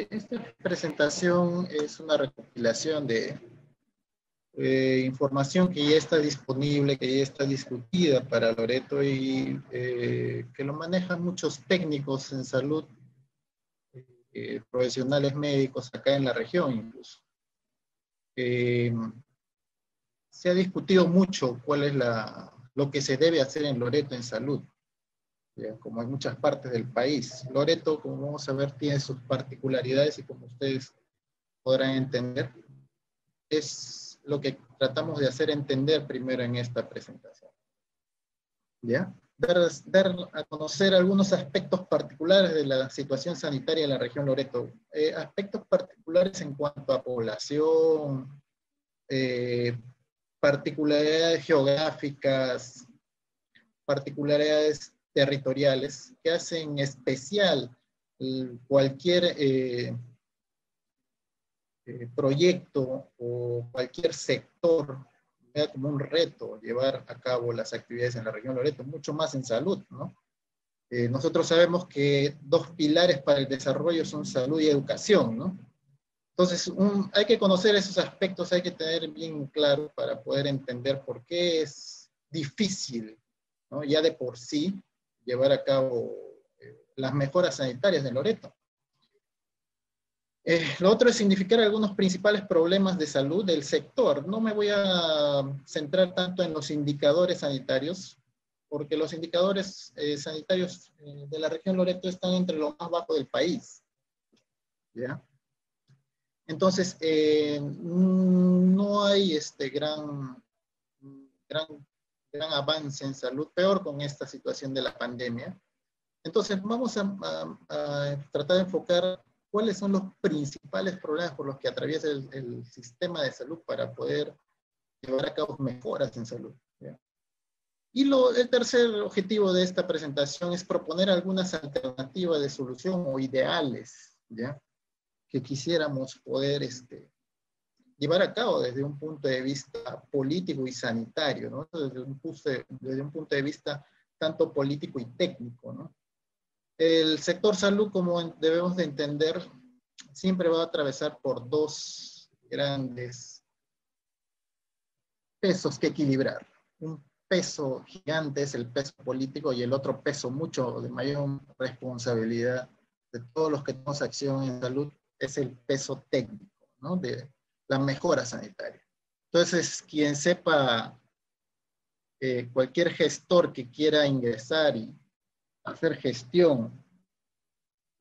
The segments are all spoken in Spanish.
Esta presentación es una recopilación de información que ya está disponible, que ya está discutida para Loreto y que lo manejan muchos técnicos en salud, profesionales médicos acá en la región incluso. Se ha discutido mucho cuál es lo que se debe hacer en Loreto en salud, ¿ya? Como en muchas partes del país. Loreto, como vamos a ver, tiene sus particularidades y como ustedes podrán entender, es lo que tratamos de hacer entender primero en esta presentación. ¿Ya? Dar a conocer algunos aspectos particulares de la situación sanitaria de la región Loreto. Aspectos particulares en cuanto a población, particularidades geográficas, particularidades territoriales, que hacen especial cualquier proyecto o cualquier sector, vea como un reto llevar a cabo las actividades en la región Loreto, mucho más en salud, ¿no? Nosotros sabemos que dos pilares para el desarrollo son salud y educación, ¿no? Entonces, hay que conocer esos aspectos, hay que tener bien claro para poder entender por qué es difícil, ¿no? Ya de por sí, llevar a cabo las mejoras sanitarias de Loreto. Lo otro es significar algunos principales problemas de salud del sector. No me voy a centrar tanto en los indicadores sanitarios, porque los indicadores sanitarios de la región Loreto están entre los más bajos del país, ¿ya? Entonces, no hay gran avance en salud, peor con esta situación de la pandemia. Entonces, vamos a tratar de enfocar cuáles son los principales problemas por los que atraviesa el sistema de salud para poder llevar a cabo mejoras en salud, ¿ya? Y el tercer objetivo de esta presentación es proponer algunas alternativas de solución o ideales, ¿ya?, que quisiéramos poder llevar a cabo desde un punto de vista político y sanitario, ¿no? Desde un punto de vista tanto político y técnico, ¿no? El sector salud, como debemos de entender, siempre va a atravesar por dos grandes pesos que equilibrar. Un peso gigante es el peso político y el otro peso mucho de mayor responsabilidad de todos los que tenemos acción en salud es el peso técnico, ¿no?, de la mejora sanitaria. Entonces, quien sepa, cualquier gestor que quiera ingresar y hacer gestión,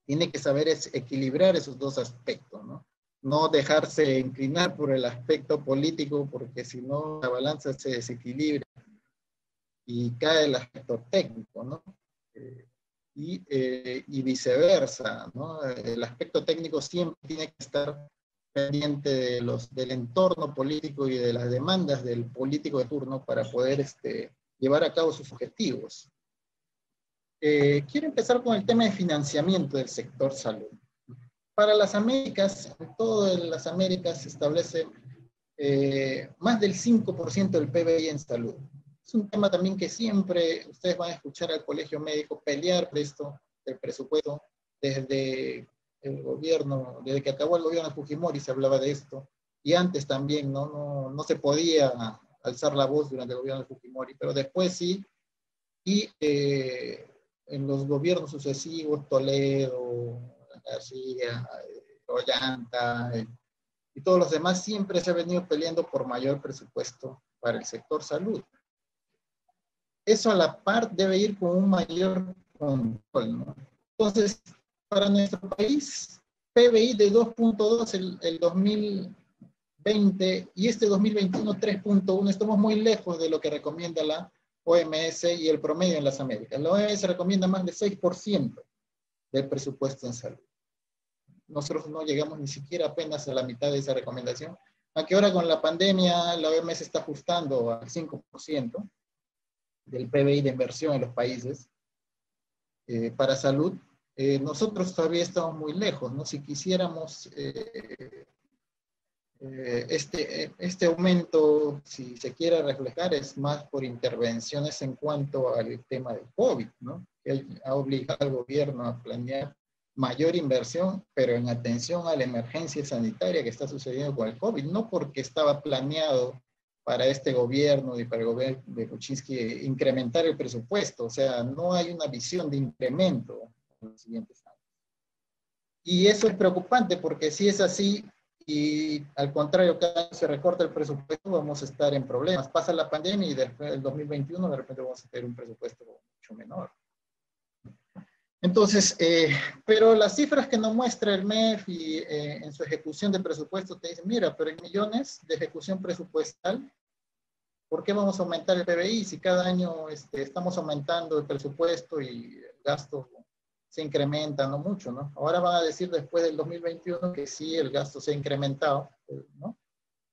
tiene que saber equilibrar esos dos aspectos, ¿no? No dejarse inclinar por el aspecto político, porque si no la balanza se desequilibra y cae el aspecto técnico, ¿no? Y viceversa, ¿no? El aspecto técnico siempre tiene que estar pendiente del entorno político y de las demandas del político de turno para poder llevar a cabo sus objetivos. Quiero empezar con el tema de financiamiento del sector salud. Para las Américas, en todas las Américas se establece más del 5% del PBI en salud. Es un tema también que siempre ustedes van a escuchar al Colegio Médico pelear por esto, del presupuesto, desde el gobierno, desde que acabó el gobierno de Fujimori se hablaba de esto, y antes también, no se podía alzar la voz durante el gobierno de Fujimori, pero después sí, y en los gobiernos sucesivos, Toledo, García, Ollanta, y todos los demás, siempre se ha venido peleando por mayor presupuesto para el sector salud. Eso a la par debe ir con un mayor control, ¿no? Entonces, para nuestro país, PBI de 2.2 el 2020 y 2021 3.1, estamos muy lejos de lo que recomienda la OMS y el promedio en las Américas. La OMS recomienda más de 6% del presupuesto en salud. Nosotros no llegamos ni siquiera apenas a la mitad de esa recomendación, aunque ahora con la pandemia la OMS está ajustando al 5% del PBI de inversión en los países para salud. Nosotros todavía estamos muy lejos, ¿no? Si quisiéramos este aumento, si se quiere reflejar, es más por intervenciones en cuanto al tema del COVID, ¿no?, que ha obligado al gobierno a planear mayor inversión, pero en atención a la emergencia sanitaria que está sucediendo con el COVID, no porque estaba planeado para este gobierno y para el gobierno de Kuczynski incrementar el presupuesto, o sea, no hay una visión de incremento en los siguientes años. Y eso es preocupante porque si es así y al contrario cada año se recorta el presupuesto, vamos a estar en problemas. Pasa la pandemia y después del 2021 de repente vamos a tener un presupuesto mucho menor. Entonces, pero las cifras que nos muestra el MEF y en su ejecución de presupuesto te dicen, mira, pero en millones de ejecución presupuestal, ¿por qué vamos a aumentar el PBI si cada año estamos aumentando el presupuesto y el gasto se incrementa, no mucho, ¿no? Ahora van a decir después del 2021 que sí, el gasto se ha incrementado, ¿no?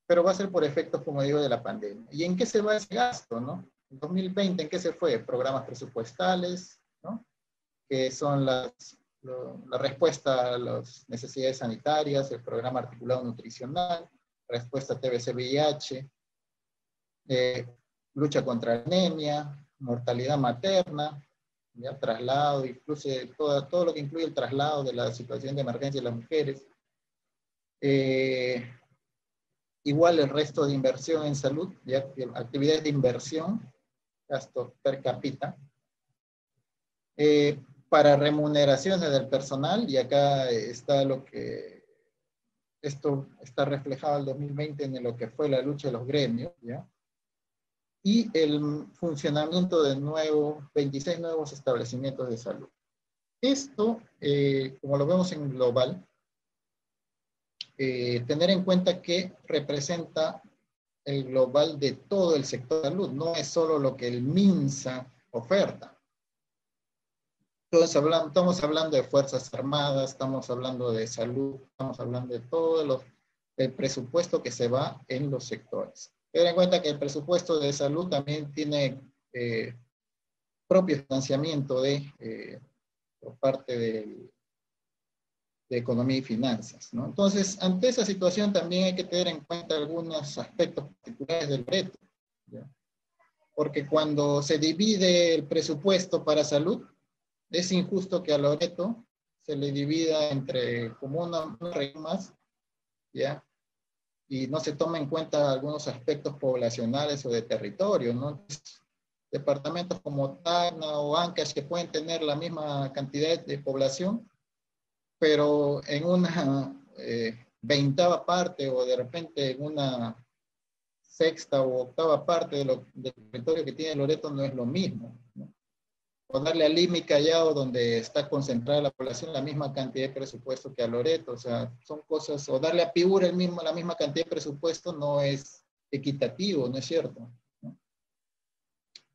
Pero va a ser por efectos, como digo, de la pandemia. ¿Y en qué se va ese gasto, no? En 2020, ¿en qué se fue? Programas presupuestales, ¿no? Que son la respuesta a las necesidades sanitarias, el programa articulado nutricional, respuesta a TBC-VIH, lucha contra la anemia, mortalidad materna, ¿ya? Traslado, incluso todo lo que incluye el traslado de la situación de emergencia de las mujeres. Igual el resto de inversión en salud, ¿ya? Actividades de inversión, gasto per cápita. Para remuneraciones del personal, y acá está esto está reflejado en el 2020 en lo que fue la lucha de los gremios, ¿ya? Y el funcionamiento de 26 nuevos establecimientos de salud. Esto, como lo vemos en global, tener en cuenta que representa el global de todo el sector de salud, no es solo lo que el MINSA oferta. Entonces, estamos hablando de Fuerzas Armadas, estamos hablando de salud, estamos hablando de todo el presupuesto que se va en los sectores. Ten en cuenta que el presupuesto de salud también tiene propio financiamiento por parte de Economía y Finanzas, ¿no? Entonces, ante esa situación también hay que tener en cuenta algunos aspectos particulares del reto, ¿ya? Porque cuando se divide el presupuesto para salud, es injusto que a Loreto se le divida entre como una región más, ¿ya? Y no se toma en cuenta algunos aspectos poblacionales o de territorio, ¿no? Entonces, departamentos como Tacna o Ancash que pueden tener la misma cantidad de población, pero en una 20ª parte o de repente en una 6ª o 8ª parte del territorio que tiene Loreto no es lo mismo, ¿no? O darle a Lima y Callao, donde está concentrada la población, la misma cantidad de presupuesto que a Loreto, o sea, son cosas, o darle a Piura la misma cantidad de presupuesto no es equitativo, ¿no es cierto? ¿No?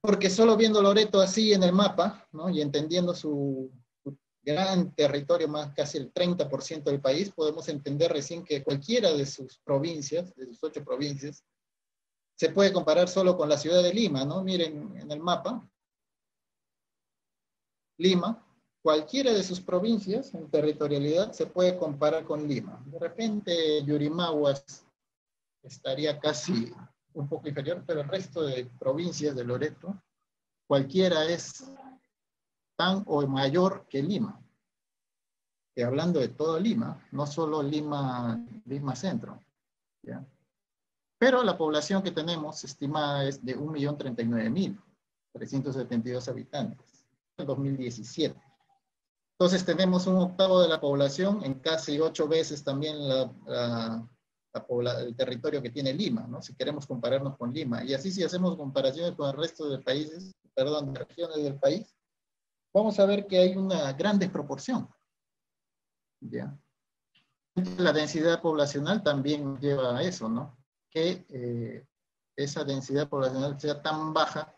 Porque solo viendo Loreto así en el mapa, ¿no? Y entendiendo su gran territorio, más casi el 30% del país, podemos entender recién que cualquiera de sus provincias, de sus 8 provincias, se puede comparar solo con la ciudad de Lima, ¿no? Miren en el mapa, Lima, cualquiera de sus provincias en territorialidad se puede comparar con Lima. De repente Yurimaguas estaría casi un poco inferior, pero el resto de provincias de Loreto, cualquiera es tan o mayor que Lima. Que hablando de todo Lima, no solo Lima Centro, ¿ya? Pero la población que tenemos estimada es de 1.039.372 habitantes en 2017. Entonces tenemos un octavo de la población, en casi 8 veces también el territorio que tiene Lima, ¿no? Si queremos compararnos con Lima. Y así si hacemos comparaciones con el resto de países, perdón, de regiones del país, vamos a ver que hay una gran desproporción, ¿ya? La densidad poblacional también lleva a eso, ¿no? Que esa densidad poblacional sea tan baja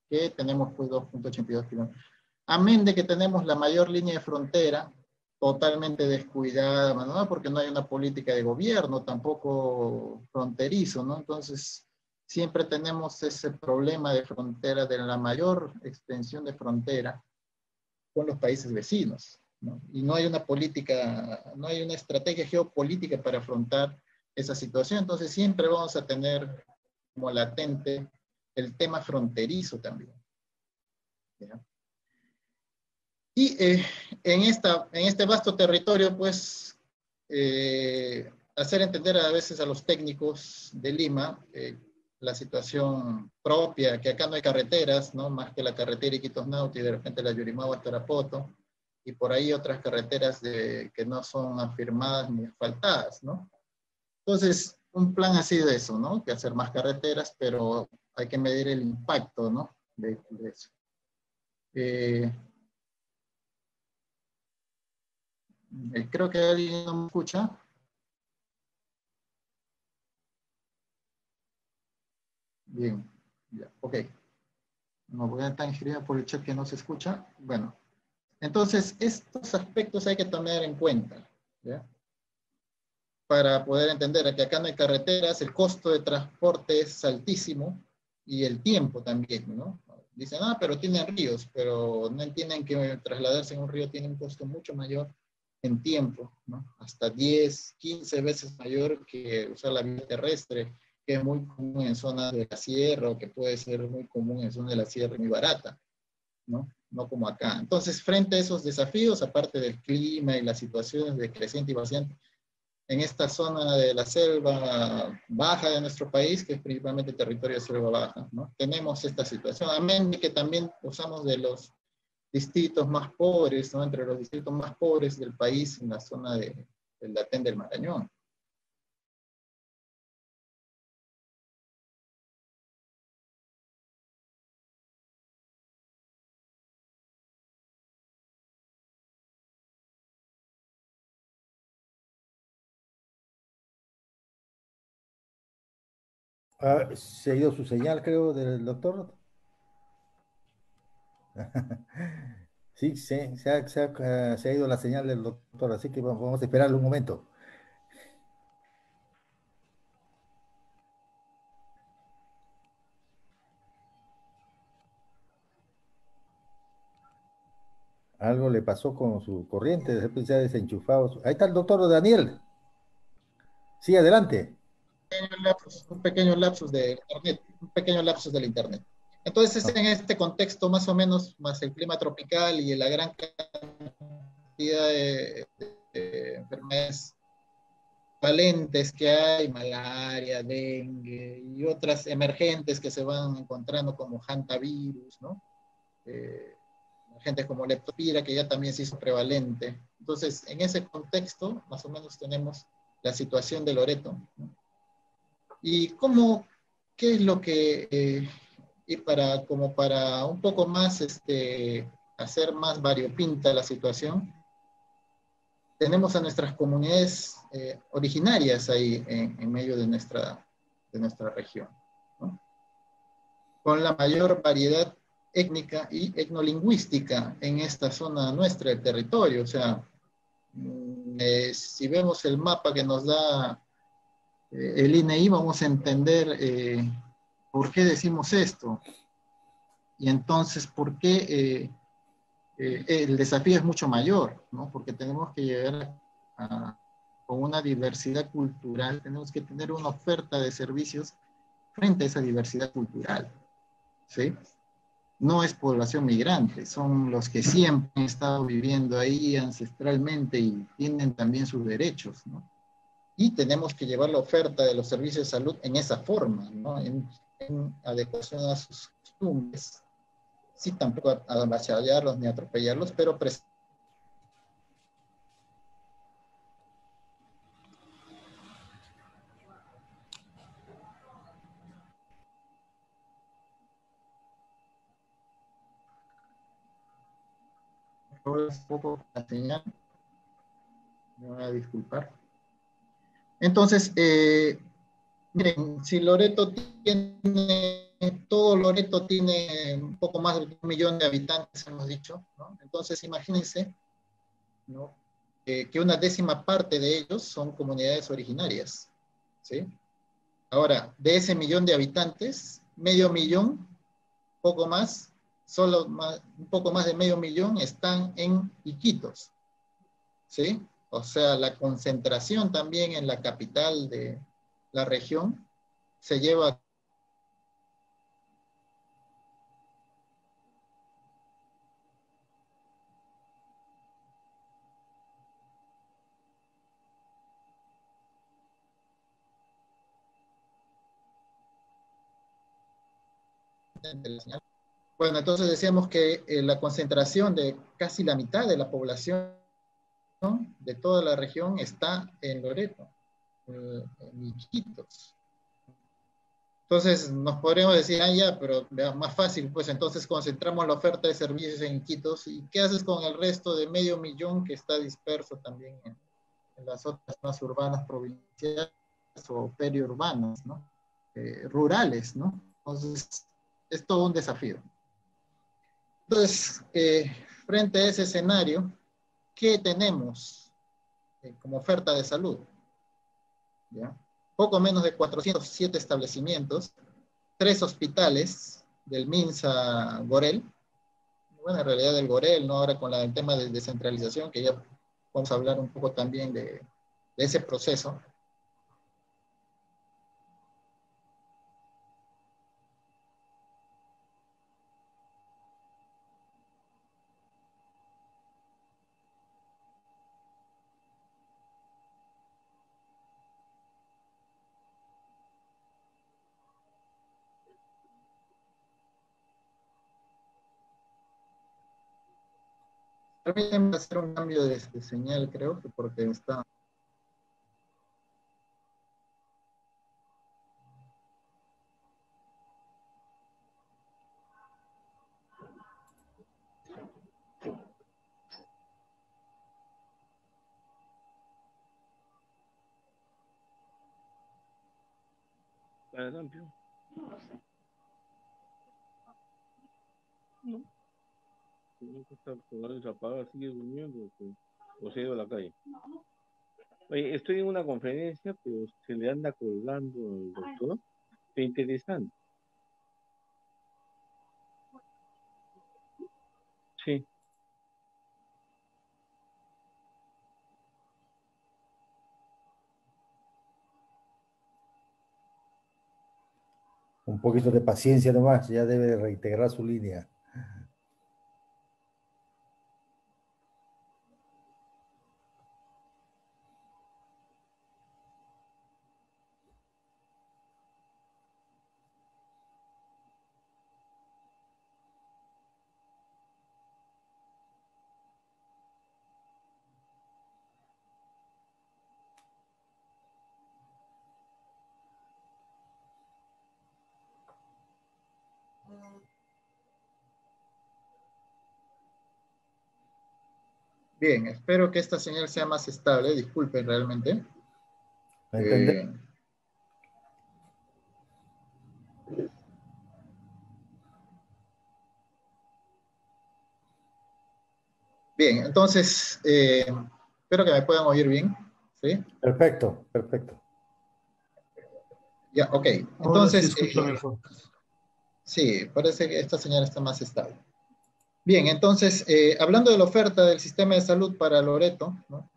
que tenemos pues 2.82 kilómetros. Amén de que tenemos la mayor línea de frontera totalmente descuidada, ¿no? Porque no hay una política de gobierno tampoco fronterizo, ¿no? Entonces, siempre tenemos ese problema de frontera, de la mayor extensión de frontera con los países vecinos, ¿no? Y no hay una política, no hay una estrategia geopolítica para afrontar esa situación. Entonces, siempre vamos a tener como latente el tema fronterizo también, ¿ya? Y en este vasto territorio, pues, hacer entender a veces a los técnicos de Lima la situación propia, que acá no hay carreteras, ¿no? Más que la carretera Iquitos-Nauti, de repente la Yurimaguas-Tarapoto, y por ahí otras carreteras que no son afirmadas ni asfaltadas, ¿no? Entonces, un plan ha sido eso, ¿no? Que hacer más carreteras, pero hay que medir el impacto, ¿no? De eso. Eh, Creo que alguien no me escucha. Bien, ya, ok. No voy a tan escribir por el chat que no se escucha. Bueno, entonces estos aspectos hay que tomar en cuenta, ¿ya? Para poder entender que acá no hay carreteras, el costo de transporte es altísimo y el tiempo también, ¿no? Dicen, ah, pero tienen ríos, pero no entienden que trasladarse en un río tiene un costo mucho mayor en tiempo, ¿no? Hasta 10, 15 veces mayor que usar la vía terrestre, que es muy común en zonas de la sierra o que puede ser muy común en zonas de la sierra y muy barata, ¿no? No como acá. Entonces, frente a esos desafíos, aparte del clima y las situaciones de creciente y vaciante, en esta zona de la selva baja de nuestro país, que es principalmente territorio de selva baja, ¿no? Tenemos esta situación, amén de que también usamos de los distritos más pobres, ¿no? Entre los distritos más pobres del país en la zona del Latén del Marañón. Ah, se ha ido su señal, creo, del doctor. Sí, se ha ido la señal del doctor, así que vamos a esperarle un momento. Algo le pasó con su corriente, de repente se ha desenchufado. Ahí está el doctor Daniel. Sí, adelante. Un pequeño lapsus de internet, un pequeño lapsus del internet. Entonces, Ah, en este contexto, más o menos, más el clima tropical y la gran cantidad de enfermedades valentes que hay, malaria, dengue y otras emergentes que se van encontrando como hantavirus, ¿no? Eh, Agentes como leptospira, que ya también se hizo prevalente. Entonces, en ese contexto, más o menos tenemos la situación de Loreto, ¿no? Y cómo, qué es lo que, y para, como para un poco más, hacer más variopinta la situación, tenemos a nuestras comunidades originarias ahí en medio de nuestra región, ¿no? Con la mayor variedad étnica y etnolingüística en esta zona nuestra del territorio. O sea, si vemos el mapa que nos da el INEI, vamos a entender por qué decimos esto. Y entonces, ¿por qué el desafío es mucho mayor? ¿No? Porque tenemos que llegar con una diversidad cultural, tenemos que tener una oferta de servicios frente a esa diversidad cultural, ¿sí? No es población migrante, son los que siempre han estado viviendo ahí ancestralmente y tienen también sus derechos, ¿no? Y tenemos que llevar la oferta de los servicios de salud en esa forma, ¿no? En adecuación a sus costumbres, sí, tampoco avasallarlos ni atropellarlos, pero un poco la señal, me voy a disculpar. Entonces, miren, si Loreto tiene, todo Loreto tiene un poco más de 1 millón de habitantes, hemos dicho, ¿no? Entonces, imagínense, ¿no? Que una décima parte de ellos son comunidades originarias, ¿sí? Ahora, de ese 1 millón de habitantes, medio millón, poco más, solo más, un poco más de medio millón están en Iquitos, ¿sí? O sea, la concentración también en la capital de la región se lleva Bueno, entonces decíamos que la concentración de casi la mitad de la población de toda la región está en Loreto, en Iquitos. Entonces nos podríamos decir, ah, ya, pero más fácil, pues entonces concentramos la oferta de servicios en Iquitos. ¿Y qué haces con el resto de 500.000 que está disperso también en las otras zonas urbanas provinciales o periurbanas, ¿no? Rurales, ¿no? Entonces, es todo un desafío. Entonces, frente a ese escenario, ¿qué tenemos como oferta de salud? ¿Ya? Poco menos de 407 establecimientos, 3 hospitales del MINSA Gorel, bueno, en realidad del Gorel, ¿no? Ahora con el tema de descentralización, que ya vamos a hablar un poco también de ese proceso. Permítanme hacer un cambio de señal, creo, que porque está... Adelante. No. Tiene que estar con la luz apagada, sigue durmiendo o se ha ido a la calle. Oye, estoy en una conferencia, pero se le anda colgando al doctor. Qué interesante. Sí. Un poquito de paciencia nomás, ya debe reintegrar su línea. Bien, espero que esta señal sea más estable, disculpen realmente. ¿Me Bien, entonces, espero que me puedan oír bien, ¿sí? Perfecto, perfecto. Ya, ok. Ahora sí Entonces, escucho mejor. sí, parece que esta señal está más estable. Bien, entonces, hablando de la oferta del sistema de salud para Loreto, ¿no?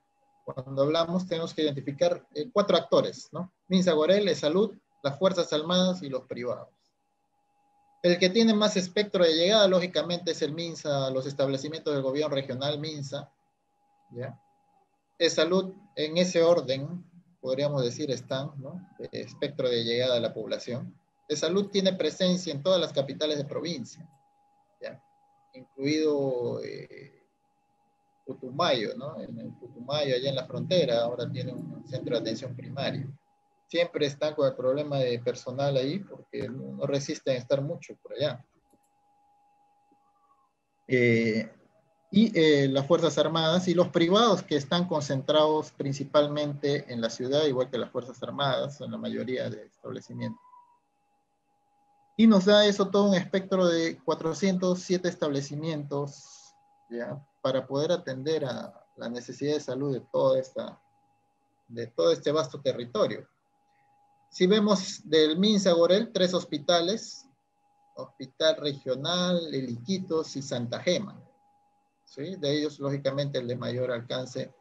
Cuando hablamos tenemos que identificar 4 actores, ¿no? MINSA Gorel, Salud, las Fuerzas Armadas y los privados. El que tiene más espectro de llegada, lógicamente, es el MINSA, los establecimientos del gobierno regional MINSA, ¿ya? Salud, en ese orden, podríamos decir, están, ¿no? Espectro de llegada a la población. Salud tiene presencia en todas las capitales de provincia, ¿ya? Incluido Putumayo, ¿no? En el Putumayo, allá en la frontera, ahora tiene un centro de atención primaria. Siempre están con el problema de personal ahí porque no resisten estar mucho por allá. Las Fuerzas Armadas y los privados que están concentrados principalmente en la ciudad, igual que las Fuerzas Armadas, en la mayoría de establecimientos. Y nos da eso todo un espectro de 407 establecimientos, ¿ya? Para poder atender a la necesidad de salud de todo este vasto territorio. Si vemos del MINSA Gorel, 3 hospitales, Hospital Regional, El Iquitos y Santa Gema. ¿Sí? De ellos, lógicamente, el de mayor alcance,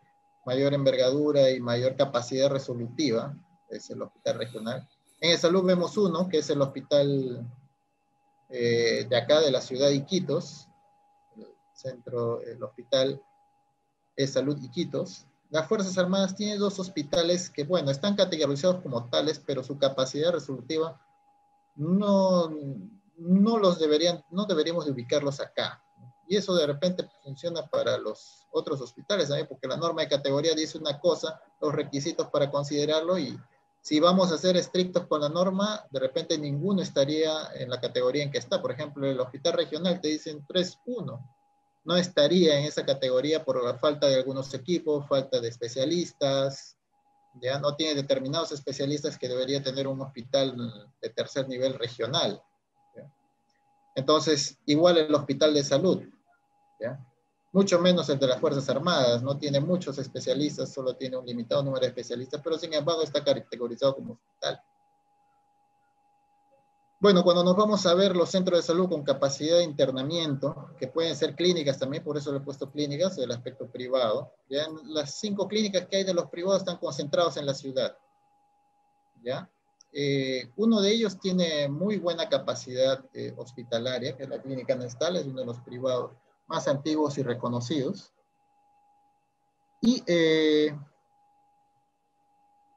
mayor envergadura y mayor capacidad resolutiva es el Hospital Regional. En el Salud vemos uno, que es el hospital de acá, de la ciudad de Iquitos, el Hospital de Salud Iquitos. Las Fuerzas Armadas tienen 2 hospitales que, bueno, están categorizados como tales, pero su capacidad resolutiva no no deberíamos de ubicarlos acá. Y eso de repente funciona para los otros hospitales también, porque la norma de categoría dice una cosa, los requisitos para considerarlo, y si vamos a ser estrictos con la norma, de repente ninguno estaría en la categoría en que está. Por ejemplo, el hospital regional te dicen 3-1, no estaría en esa categoría por la falta de algunos equipos, falta de especialistas, ya no tiene determinados especialistas que debería tener un hospital de tercer nivel regional. ¿Ya? Entonces, igual el hospital de salud, ¿ya? Mucho menos el de las Fuerzas Armadas, no tiene muchos especialistas, solo tiene un limitado número de especialistas, pero sin embargo está categorizado como hospital. Bueno, cuando nos vamos a ver los centros de salud con capacidad de internamiento, que pueden ser clínicas también, por eso le he puesto clínicas, del aspecto privado, ya las 5 clínicas que hay de los privados están concentrados en la ciudad, ¿ya? Uno de ellos tiene muy buena capacidad hospitalaria, que es la Clínica Nestal, es uno de los privados más antiguos y reconocidos. Y de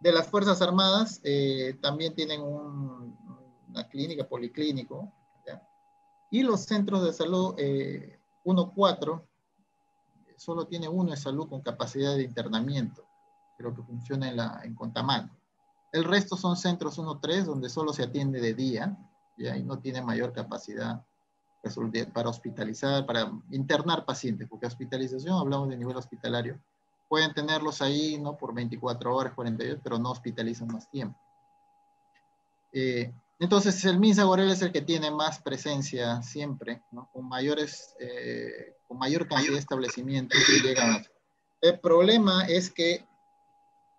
las Fuerzas Armadas también tienen una clínica, policlínico, ¿ya? Y los centros de salud 1-4, solo tiene uno de salud con capacidad de internamiento, creo que funciona en Contamán. El resto son centros 1-3, donde solo se atiende de día, ¿ya? Y no tiene mayor capacidad para hospitalizar, para internar pacientes, porque hospitalización, hablamos de nivel hospitalario, pueden tenerlos ahí, ¿no? Por 24 horas, 48, pero no hospitalizan más tiempo. Entonces, el MINSA Gorel es el que tiene más presencia siempre, ¿no? Con mayor cantidad de establecimientos que llegan a... El problema es que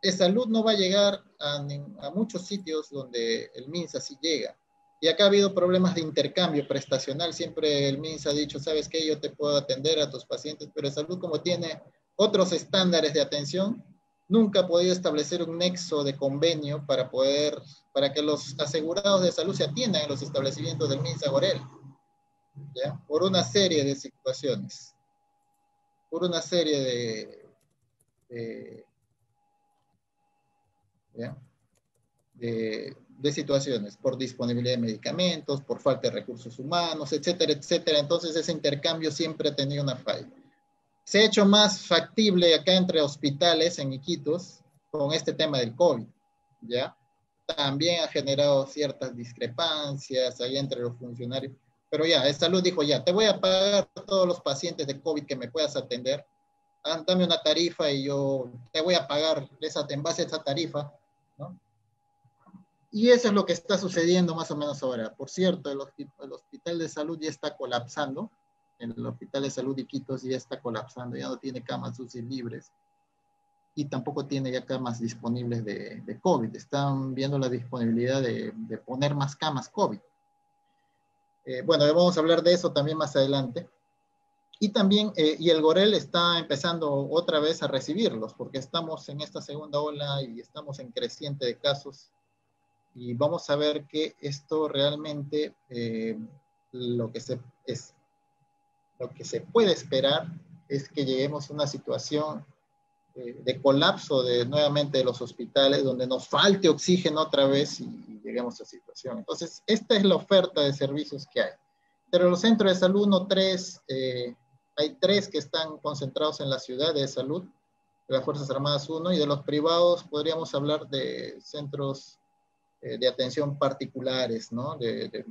de salud no va a llegar a muchos sitios donde el MINSA sí llega. Y acá ha habido problemas de intercambio prestacional. Siempre el MINSA ha dicho, ¿sabes qué? Yo te puedo atender a tus pacientes, pero salud, como tiene otros estándares de atención, nunca ha podido establecer un nexo de convenio para que los asegurados de salud se atiendan en los establecimientos del MINSA Gorel, ¿ya? Por una serie de situaciones, por una serie ¿ya? de situaciones, por disponibilidad de medicamentos, por falta de recursos humanos, etcétera, etcétera. Entonces ese intercambio siempre ha tenido una falla. Se ha hecho más factible acá entre hospitales en Iquitos con este tema del COVID, ¿ya? También ha generado ciertas discrepancias ahí entre los funcionarios, pero ya, el salud dijo, ya, te voy a pagar todos los pacientes de COVID que me puedas atender, dame una tarifa y yo te voy a pagar en base a esa tarifa, ¿no? Y eso es lo que está sucediendo más o menos ahora. Por cierto, el hospital de salud ya está colapsando. El hospital de salud de Iquitos ya está colapsando, ya no tiene camas UCI libres y tampoco tiene ya camas disponibles de COVID. Están viendo la disponibilidad de poner más camas COVID. Bueno, vamos a hablar de eso también más adelante. Y también, y el Gorel está empezando otra vez a recibirlos, porque estamos en esta segunda ola y estamos en creciente de casos. Y vamos a ver que esto realmente, lo que se puede esperar es que lleguemos a una situación de colapso nuevamente de los hospitales, donde nos falte oxígeno otra vez y lleguemos a esa situación. Entonces, esta es la oferta de servicios que hay. Pero los centros de salud 1-3, hay 3 que están concentrados en la ciudad de salud, de las Fuerzas Armadas 1, y de los privados podríamos hablar de centros de atención particulares, ¿no? De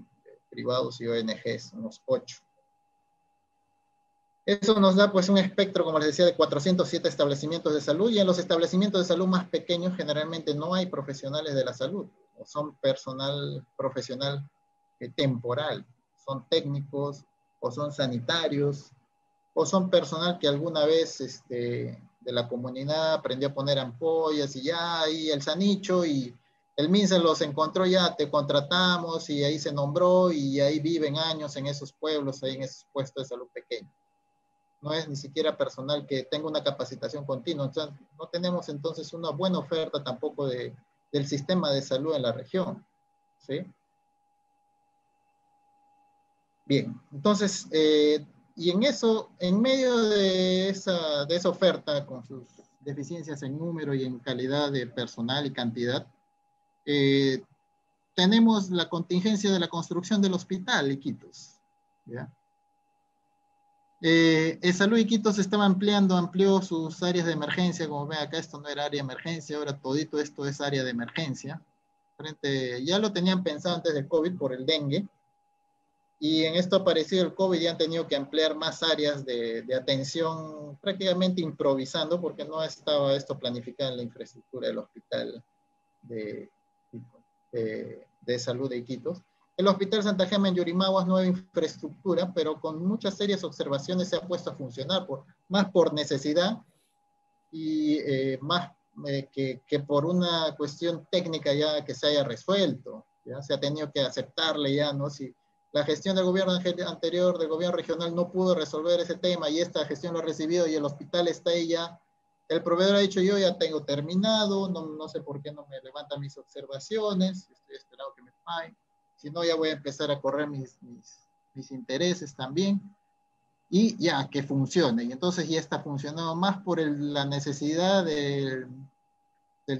privados y ONGs, unos 8. Eso nos da pues un espectro, como les decía, de 407 establecimientos de salud, y en los establecimientos de salud más pequeños generalmente no hay profesionales de la salud, o son personal profesional temporal, son técnicos, o son sanitarios, o son personal que alguna vez de la comunidad aprendió a poner ampollas y ya ahí el sanicho, y el MINSA los encontró, ya te contratamos, y ahí se nombró, y ahí viven años en esos pueblos, ahí en esos puestos de salud pequeños. No es ni siquiera personal que tenga una capacitación continua. Entonces, no tenemos entonces una buena oferta tampoco del sistema de salud en la región, ¿sí? Bien, entonces, y en eso, en medio de esa oferta, con sus deficiencias en número y en calidad de personal y cantidad, tenemos la contingencia de la construcción del hospital Iquitos, ¿ya? Salud Iquitos estaba amplió sus áreas de emergencia. Como ven acá, esto no era área de emergencia, ahora todito esto es área de emergencia. Ya lo tenían pensado antes del COVID por el dengue, y en esto ha aparecido el COVID y han tenido que ampliar más áreas de atención, prácticamente improvisando, porque no estaba esto planificado en la infraestructura del hospital de, de salud de Iquitos. El Hospital Santa Gema en Yurimaguas es nueva infraestructura, pero con muchas serias observaciones se ha puesto a funcionar, más por necesidad y más que por una cuestión técnica ya que se haya resuelto. ¿Ya? Se ha tenido que aceptarle ya, ¿no? Si la gestión del gobierno anterior, del gobierno regional, no pudo resolver ese tema y esta gestión lo ha recibido y el hospital está ahí ya. El proveedor ha dicho, yo ya tengo terminado, no sé por qué no me levantan mis observaciones, estoy esperando que me paguen. Si no, ya voy a empezar a correr mis intereses también, y ya, que funcione. Y entonces ya está funcionando más por la necesidad del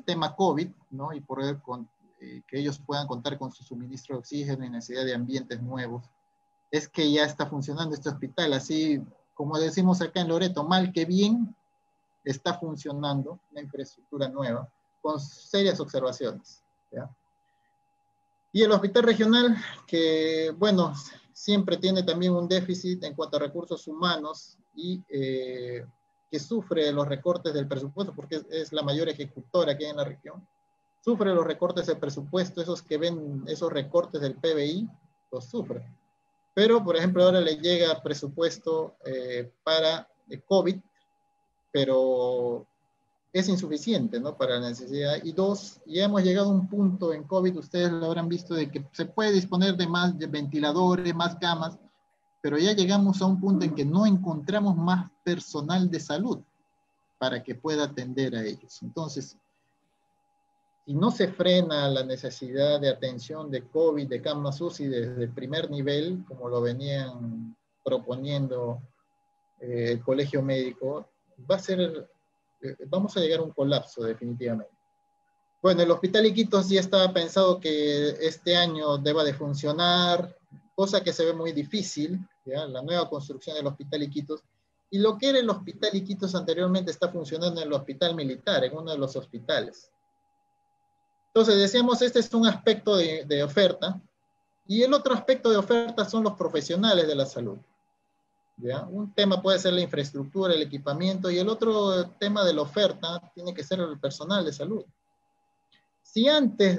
tema COVID, ¿no? Y por que ellos puedan contar con su suministro de oxígeno y necesidad de ambientes nuevos. Es que ya está funcionando este hospital, así como decimos acá en Loreto, mal que bien, está funcionando una infraestructura nueva, con serias observaciones, ¿ya? Y el hospital regional, que bueno, siempre tiene también un déficit en cuanto a recursos humanos y que sufre los recortes del presupuesto, porque es la mayor ejecutora que hay en la región, sufre los recortes del presupuesto, esos que ven esos recortes del PBI, los sufre. Pero, por ejemplo, ahora le llega presupuesto para COVID, pero es insuficiente, ¿no? Para la necesidad. Y dos, ya hemos llegado a un punto en COVID, ustedes lo habrán visto, de que se puede disponer de más de ventiladores, más camas, pero ya llegamos a un punto en que no encontramos más personal de salud para que pueda atender a ellos. Entonces, si no se frena la necesidad de atención de COVID, de camas UCI desde el primer nivel, como lo venían proponiendo el colegio médico, vamos a llegar a un colapso definitivamente. Bueno, el Hospital Iquitos ya estaba pensado que este año deba de funcionar, cosa que se ve muy difícil, ¿ya? La nueva construcción del Hospital Iquitos. Y lo que era el Hospital Iquitos anteriormente está funcionando en el Hospital Militar, en uno de los hospitales. Entonces decíamos, este es un aspecto de oferta, y el otro aspecto de oferta son los profesionales de la salud. ¿Ya? Un tema puede ser la infraestructura, el equipamiento, y el otro tema de la oferta tiene que ser el personal de salud. Si antes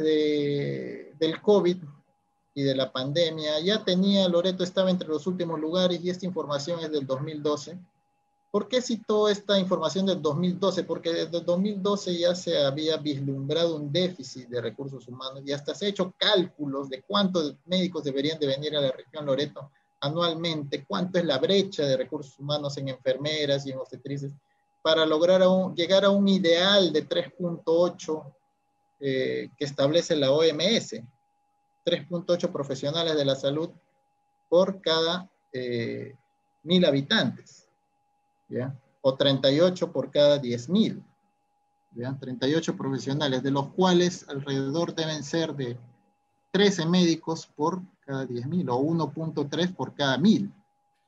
del COVID y de la pandemia ya Loreto estaba entre los últimos lugares, y esta información es del 2012, ¿por qué citó esta información del 2012? Porque desde el 2012 ya se había vislumbrado un déficit de recursos humanos y hasta se ha hecho cálculos de cuántos médicos deberían de venir a la región Loreto anualmente, cuánto es la brecha de recursos humanos en enfermeras y en obstetrices, para lograr llegar a un ideal de 3.8 que establece la OMS, 3.8 profesionales de la salud por cada 1.000 habitantes, ¿ya? O 38 por cada 10.000, ¿ya? 38 profesionales, de los cuales alrededor deben ser de 13 médicos por cada 10.000, o 1.3 por cada 1.000.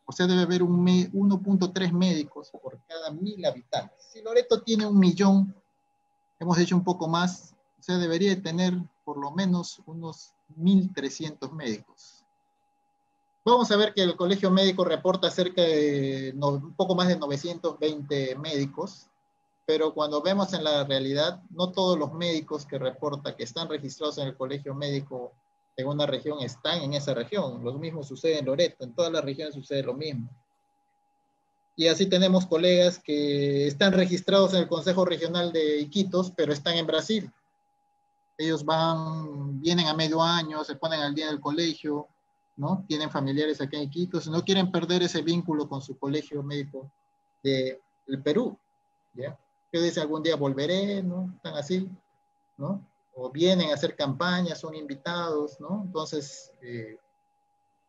O sea, debe haber 1.3 médicos por cada 1.000 habitantes. Si Loreto tiene 1.000.000, hemos hecho un poco más, o sea, debería tener por lo menos unos 1.300 médicos. Vamos a ver que el Colegio Médico reporta cerca de un poco más de 920 médicos, pero cuando vemos en la realidad, no todos los médicos que reporta que están registrados en el Colegio Médico en una región están en esa región. Lo mismo sucede en Loreto, en todas las regiones sucede lo mismo. Y así tenemos colegas que están registrados en el Consejo Regional de Iquitos, pero están en Brasil. Ellos vienen a medio año, se ponen al día del colegio, ¿no? Tienen familiares aquí en Iquitos, no quieren perder ese vínculo con su colegio médico del Perú, ¿ya? Que dicen algún día volveré, ¿no? Están así, ¿no? O vienen a hacer campañas, son invitados, ¿no? Entonces,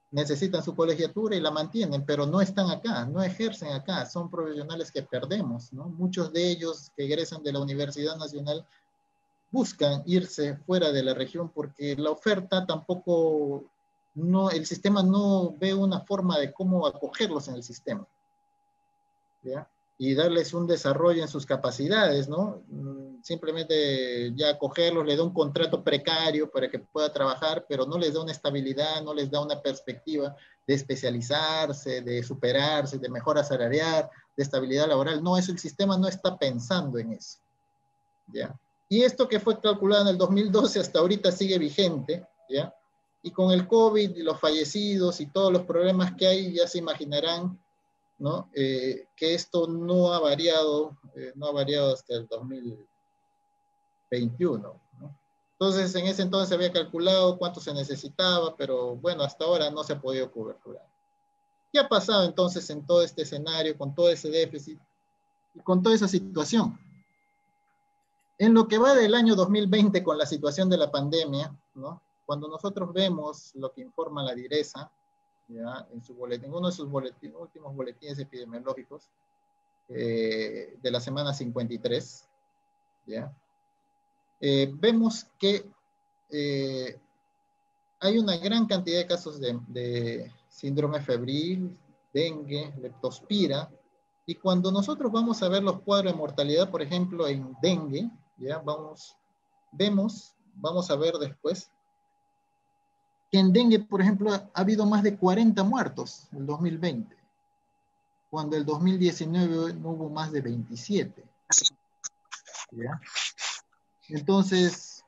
necesitan su colegiatura y la mantienen, pero no están acá, no ejercen acá, son profesionales que perdemos, ¿no? Muchos de ellos que egresan de la Universidad Nacional buscan irse fuera de la región porque la oferta tampoco, no, el sistema no ve una forma de cómo acogerlos en el sistema, ¿ya? Y darles un desarrollo en sus capacidades, ¿no? Simplemente ya acogerlos, le da un contrato precario para que pueda trabajar, pero no les da una estabilidad, no les da una perspectiva de especializarse, de superarse, de mejora salarial, de estabilidad laboral. No, el sistema no está pensando en eso, ¿ya? Y esto que fue calculado en el 2012 hasta ahorita sigue vigente, ¿ya? Y con el COVID y los fallecidos y todos los problemas que hay, ya se imaginarán, ¿no? Que esto no ha variado hasta el 2021, ¿no? Entonces, en ese entonces se había calculado cuánto se necesitaba, pero bueno, hasta ahora no se ha podido coberturar. ¿Qué ha pasado entonces en todo este escenario, con todo ese déficit y con toda esa situación? En lo que va del año 2020 con la situación de la pandemia, ¿no? Cuando nosotros vemos lo que informa la DIRESA, ¿ya? En su boletín, uno de sus últimos boletines epidemiológicos de la semana 53, ¿ya? Vemos que hay una gran cantidad de casos de síndrome febril, dengue, leptospira, y cuando nosotros vamos a ver los cuadros de mortalidad, por ejemplo, en dengue, ¿ya? Vamos a ver después, que en dengue, por ejemplo, ha habido más de 40 muertos en el 2020, cuando el 2019 no hubo más de 27. ¿Ya? Entonces,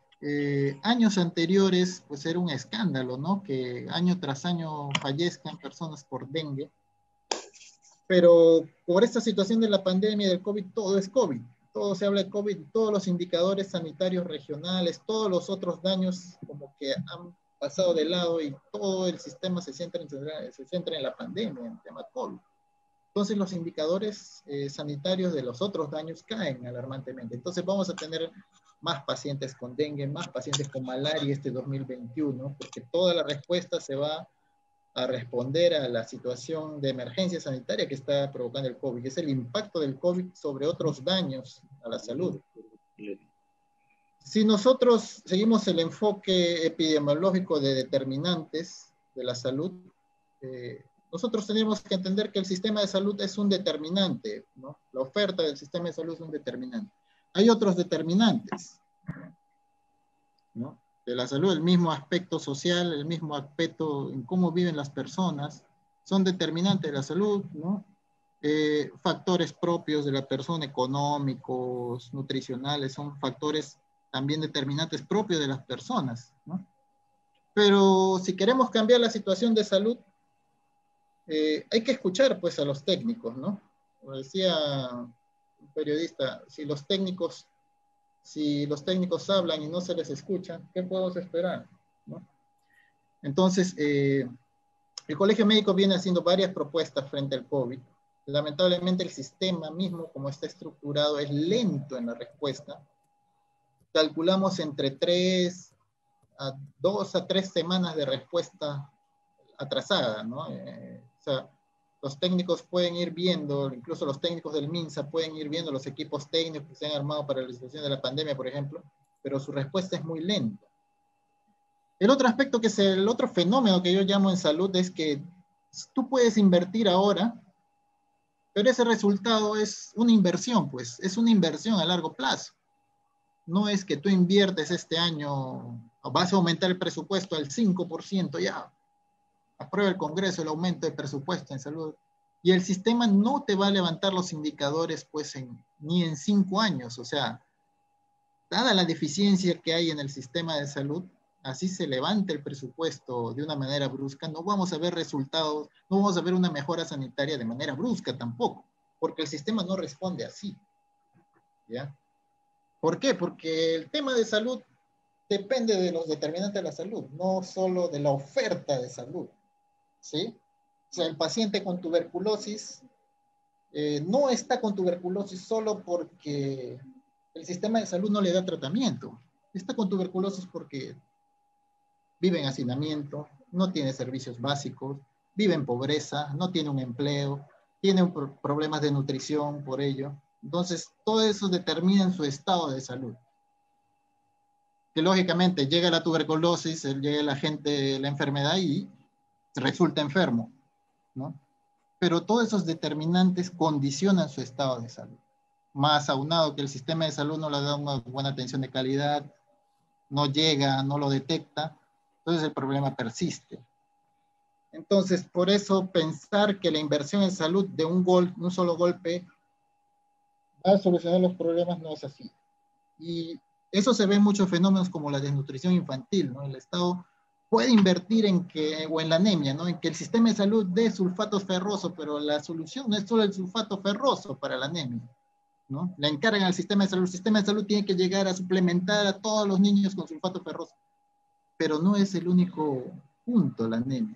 años anteriores, pues era un escándalo, ¿no? Que año tras año fallezcan personas por dengue. Pero por esta situación de la pandemia del COVID, todo es COVID. Todo se habla de COVID, todos los indicadores sanitarios regionales, todos los otros daños como que han pasado de lado y todo el sistema se centra en la pandemia, en el tema COVID. Entonces los indicadores sanitarios de los otros daños caen alarmantemente. Entonces vamos a tener más pacientes con dengue, más pacientes con malaria este 2021, porque toda la respuesta se va a responder a la situación de emergencia sanitaria que está provocando el COVID, que es el impacto del COVID sobre otros daños a la salud. Si nosotros seguimos el enfoque epidemiológico de determinantes de la salud, nosotros tenemos que entender que el sistema de salud es un determinante, ¿no? La oferta del sistema de salud es un determinante. Hay otros determinantes, ¿no? De la salud, el mismo aspecto social, el mismo aspecto en cómo viven las personas, son determinantes de la salud, ¿no? Factores propios de la persona, económicos, nutricionales, son factores también determinantes propios de las personas, ¿no? Pero si queremos cambiar la situación de salud, hay que escuchar pues a los técnicos, ¿no? Como decía un periodista, si los técnicos hablan y no se les escucha, ¿qué podemos esperar? ¿No? Entonces, el Colegio Médico viene haciendo varias propuestas frente al COVID. Lamentablemente el sistema mismo, como está estructurado, es lento en la respuesta. Calculamos entre 2 a 3 semanas de respuesta atrasada, ¿no? O sea, los técnicos pueden ir viendo, incluso los técnicos del MINSA pueden ir viendo los equipos técnicos que se han armado para la situación de la pandemia, por ejemplo, pero su respuesta es muy lenta. El otro aspecto, que es el otro fenómeno que yo llamo en salud, es que tú puedes invertir ahora, pero ese resultado es una inversión, pues, es una inversión a largo plazo. No es que tú inviertes este año, vas a aumentar el presupuesto al 5%, ya, aprueba el Congreso el aumento de presupuesto en salud, y el sistema no te va a levantar los indicadores pues ni en 5 años. O sea, dada la deficiencia que hay en el sistema de salud, así se levanta el presupuesto de una manera brusca, no vamos a ver resultados, no vamos a ver una mejora sanitaria de manera brusca tampoco, porque el sistema no responde así, ¿ya? ¿Por qué? Porque el tema de salud depende de los determinantes de la salud, no solo de la oferta de salud, ¿sí? O sea, el paciente con tuberculosis no está con tuberculosis solo porque el sistema de salud no le da tratamiento. Está con tuberculosis porque vive en hacinamiento, no tiene servicios básicos, vive en pobreza, no tiene un empleo, tiene problemas de nutrición por ello. Entonces, todo eso determina su estado de salud. que lógicamente llega la tuberculosis, llega la gente, la enfermedad y resulta enfermo, ¿no? Pero todos esos determinantes condicionan su estado de salud. Más aunado que el sistema de salud no le da una buena atención de calidad, no llega, no lo detecta, entonces el problema persiste. Entonces, por eso pensar que la inversión en salud de un solo golpe va a solucionar los problemas no es así. Y eso se ve en muchos fenómenos como la desnutrición infantil, ¿no? El Estado puede invertir en que, o en la anemia, ¿no? En que el sistema de salud dé sulfato ferroso, pero la solución no es solo el sulfato ferroso para la anemia, ¿no? Le encargan al sistema de salud. El sistema de salud tiene que llegar a suplementar a todos los niños con sulfato ferroso, pero no es el único punto la anemia.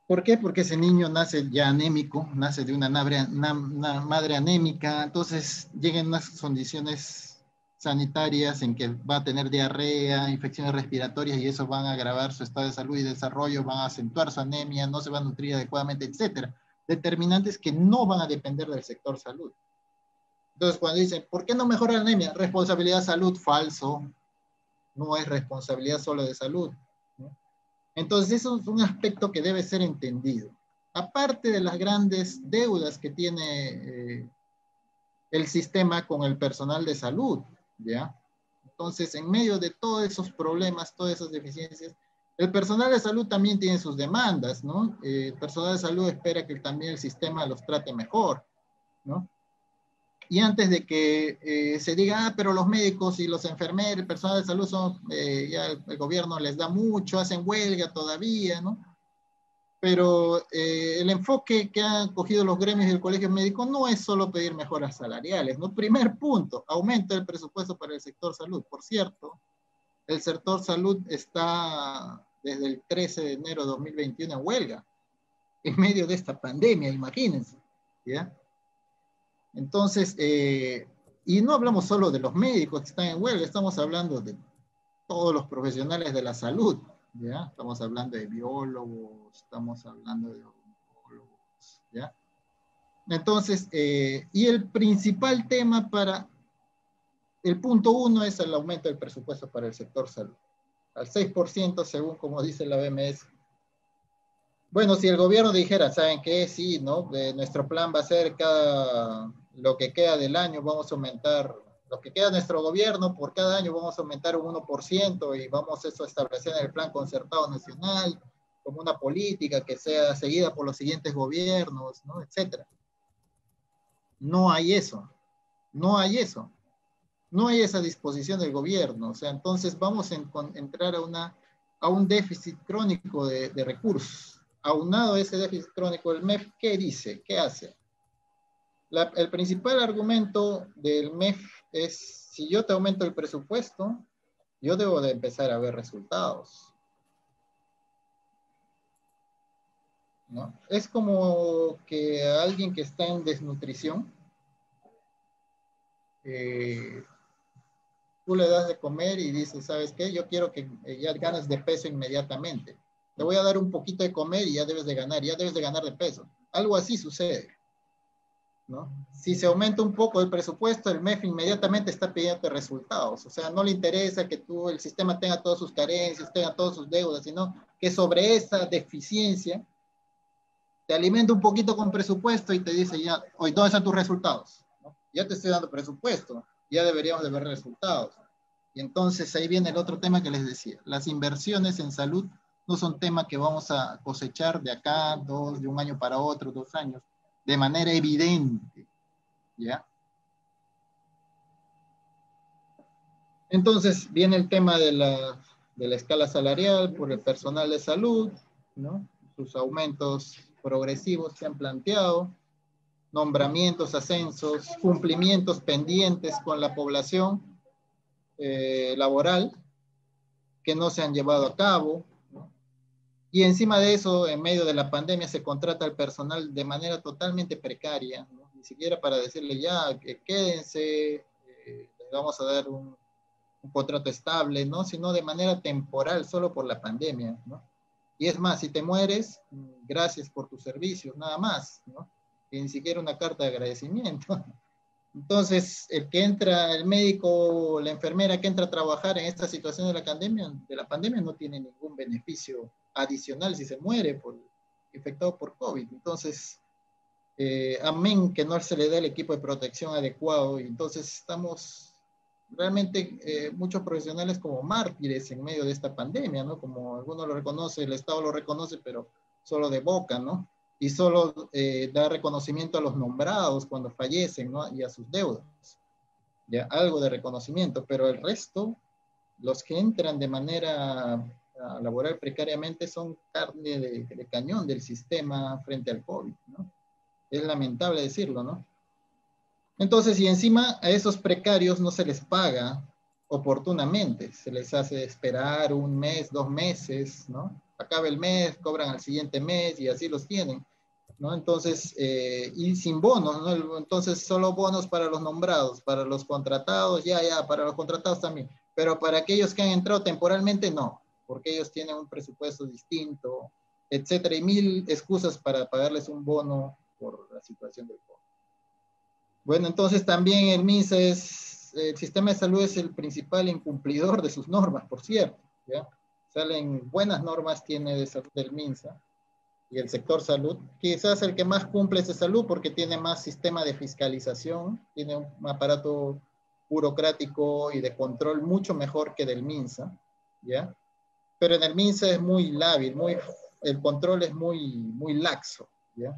¿Por qué? Porque ese niño nace ya anémico, nace de una madre anémica, entonces llegan unas condiciones sanitarias en que va a tener diarrea, infecciones respiratorias y eso van a agravar su estado de salud y desarrollo, van a acentuar su anemia, no se va a nutrir adecuadamente, etcétera. Determinantes que no van a depender del sector salud. Entonces, cuando dicen, ¿por qué no mejora la anemia? Responsabilidad salud, falso. No es responsabilidad solo de salud, ¿no? Entonces, eso es un aspecto que debe ser entendido. Aparte de las grandes deudas que tiene el sistema con el personal de salud, ¿ya? Entonces, en medio de todos esos problemas, todas esas deficiencias, el personal de salud también tiene sus demandas, ¿no? El personal de salud espera que también el sistema los trate mejor, ¿no? Y antes de que se diga, pero los médicos y los enfermeros, el personal de salud son, ya el gobierno les da mucho, hacen huelga todavía, ¿no? Pero el enfoque que han cogido los gremios del colegio médico no es solo pedir mejoras salariales, ¿no? Primer punto, aumenta el presupuesto para el sector salud. Por cierto, el sector salud está desde el 13 de enero de 2021 en huelga, en medio de esta pandemia, imagínense, ¿ya? Entonces, y no hablamos solo de los médicos que están en huelga, estamos hablando de todos los profesionales de la salud, ¿ya? Estamos hablando de biólogos, estamos hablando de odontólogos, ¿ya? Entonces, y el principal tema para el punto uno es el aumento del presupuesto para el sector salud, al 6% según como dice la BMS. Bueno, si el gobierno dijera, ¿saben qué? Sí, ¿no? Nuestro plan va a ser lo que queda del año, vamos a aumentar, lo que queda de nuestro gobierno, por cada año vamos a aumentar un 1% y vamos eso a establecer en el plan concertado nacional como una política que sea seguida por los siguientes gobiernos, ¿no? Etcétera. No hay eso, no hay eso, no hay esa disposición del gobierno, o sea, entonces vamos a entrar a un déficit crónico de recursos. Aunado a ese déficit crónico, el MEF, ¿qué dice? ¿Qué hace? El principal argumento del MEF es, si yo te aumento el presupuesto, yo debo de empezar a ver resultados, ¿no? Es como que alguien que está en desnutrición, tú le das de comer y dices, ¿sabes qué? Yo quiero que ya ganes de peso inmediatamente. Te voy a dar un poquito de comer y ya debes de ganar de peso. Algo así sucede, ¿no? Si se aumenta un poco el presupuesto, el MEF inmediatamente está pidiendo resultados. O sea, no le interesa que el sistema tenga todas sus carencias, tenga todas sus deudas, sino que sobre esa deficiencia te alimenta un poquito con presupuesto y te dice ya, hoy, ¿dónde están tus resultados? ¿No? Ya te estoy dando presupuesto, ya deberíamos de ver resultados. Y entonces ahí viene el otro tema que les decía. Las inversiones en salud no son temas que vamos a cosechar de acá, de un año para otro, 2 años, de manera evidente, ¿ya? Entonces viene el tema de la escala salarial por el personal de salud, ¿no? Sus aumentos progresivos se han planteado, nombramientos, ascensos, cumplimientos pendientes con la población laboral que no se han llevado a cabo, ¿no? Y encima de eso, en medio de la pandemia, se contrata al personal de manera totalmente precaria, ¿no? Ni siquiera para decirle ya, quédense, les vamos a dar un contrato estable, ¿no? Sino de manera temporal, solo por la pandemia, ¿no? Y es más, si te mueres, gracias por tus servicios, nada más, ¿no? Y ni siquiera una carta de agradecimiento, Entonces, el que entra, el médico o la enfermera que entra a trabajar en esta situación de la pandemia no tiene ningún beneficio adicional si se muere infectado por COVID. Entonces, amén que no se le dé el equipo de protección adecuado, y entonces estamos realmente muchos profesionales como mártires en medio de esta pandemia, ¿no? Como algunos lo reconocen, el Estado lo reconoce, pero solo de boca, ¿no? Y solo da reconocimiento a los nombrados cuando fallecen, ¿no? Y a sus deudas, ya algo de reconocimiento, pero el resto, los que entran de manera a laborar precariamente son carne de cañón del sistema frente al COVID, ¿no? Es lamentable decirlo, ¿no? Entonces, y encima a esos precarios no se les paga oportunamente, se les hace esperar un mes, 2 meses, ¿no? Acaba el mes, cobran al siguiente mes y así los tienen, ¿no? Entonces, y sin bonos, ¿no? Entonces, solo bonos para los nombrados, para los contratados, para los contratados también, pero para aquellos que han entrado temporalmente, no, porque ellos tienen un presupuesto distinto, etcétera, y mil excusas para pagarles un bono por la situación del COVID. Bueno, entonces también el sistema de salud es el principal incumplidor de sus normas, por cierto, ¿ya? Salen buenas normas, tiene de salud del MINSA y el sector salud. Quizás el que más cumple es de salud porque tiene más sistema de fiscalización, tiene un aparato burocrático y de control mucho mejor que del MINSA, ¿ya? Pero en el MINSA es muy lábil, el control es muy laxo, ¿ya?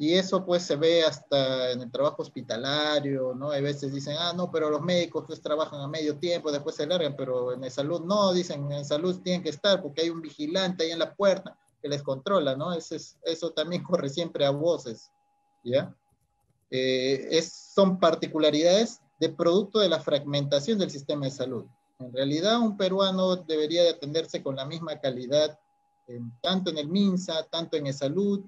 Y eso pues se ve hasta en el trabajo hospitalario, ¿no? Hay veces dicen, no, pero los médicos pues trabajan a medio tiempo, después se largan, pero en el salud no, dicen, en salud tienen que estar porque hay un vigilante ahí en la puerta que les controla, ¿no? Eso también corre siempre a voces, ¿ya? Son particularidades de producto de la fragmentación del sistema de salud. En realidad un peruano debería de atenderse con la misma calidad, tanto en el MINSA, tanto en el salud,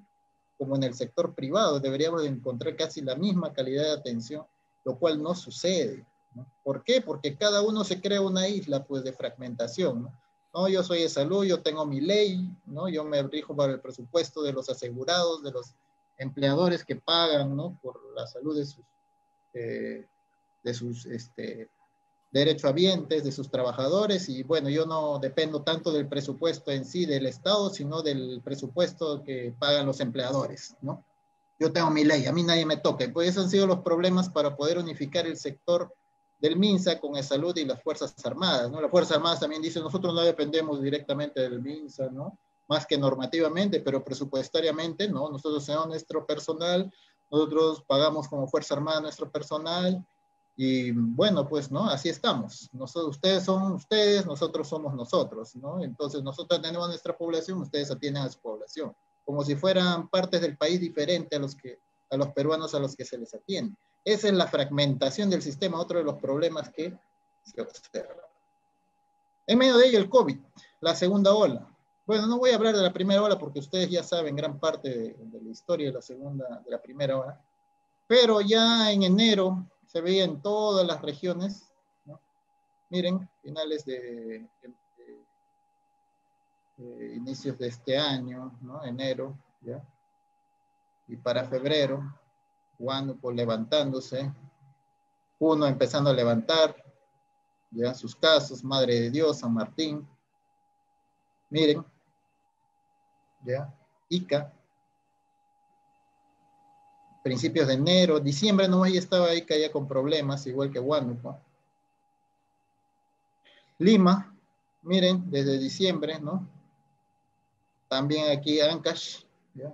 como en el sector privado, deberíamos de encontrar casi la misma calidad de atención, lo cual no sucede, ¿no? ¿Por qué? Porque cada uno se crea una isla pues, de fragmentación, ¿no? No, yo soy de salud, yo tengo mi ley, ¿no? Yo me rijo para el presupuesto de los asegurados, de los empleadores que pagan, ¿no? Por la salud de sus derechohabientes, de sus trabajadores, y bueno, yo no dependo tanto del presupuesto en sí del Estado, sino del presupuesto que pagan los empleadores, ¿no? Yo tengo mi ley, a mí nadie me toca, y pues esos han sido los problemas para poder unificar el sector del MINSA con el salud y las Fuerzas Armadas, ¿no? Las Fuerzas Armadas también dicen, nosotros no dependemos directamente del MINSA, ¿no? Más que normativamente, pero presupuestariamente, ¿no? Nosotros tenemos nuestro personal, nosotros pagamos como Fuerza Armada nuestro personal, y bueno, pues, ¿no? Así estamos. Ustedes son ustedes, nosotros somos nosotros, ¿no? Entonces, nosotros tenemos nuestra población, ustedes atienden a su población, como si fueran partes del país diferente a los peruanos a los que se les atiende. Esa es la fragmentación del sistema, otro de los problemas que se observa. En medio de ello, el COVID, la segunda ola. Bueno, no voy a hablar de la primera ola porque ustedes ya saben gran parte de la historia de la primera ola, pero ya en enero se veía en todas las regiones, ¿no? Miren, finales inicios de este año, ¿no? Enero, ¿ya? Y para febrero, Huánuco levantándose, Puno empezando a levantar, ya sus casos, Madre de Dios, San Martín, miren, ya, Ica, principios de enero, diciembre nomás ya estaba Ica ya con problemas, igual que Huánuco. Lima, miren, desde diciembre, ¿no? También aquí Ancash, ¿ya?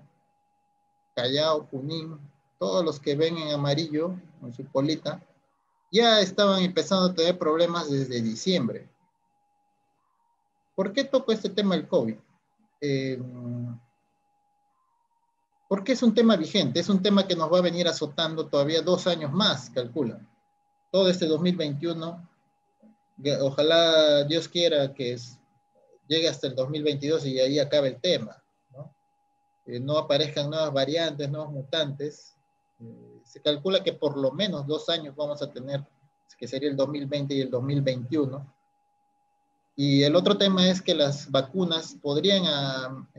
Callao, Junín, todos los que ven en amarillo, en su colita, ya estaban empezando a tener problemas desde diciembre. ¿Por qué toco este tema del COVID? Porque es un tema vigente, es un tema que nos va a venir azotando todavía 2 años más, calcula. Todo este 2021, ojalá Dios quiera que llegue hasta el 2022 y ahí acabe el tema, ¿no? No aparezcan nuevas variantes, nuevos mutantes. Se calcula que por lo menos 2 años vamos a tener, que sería el 2020 y el 2021. Y el otro tema es que las vacunas podrían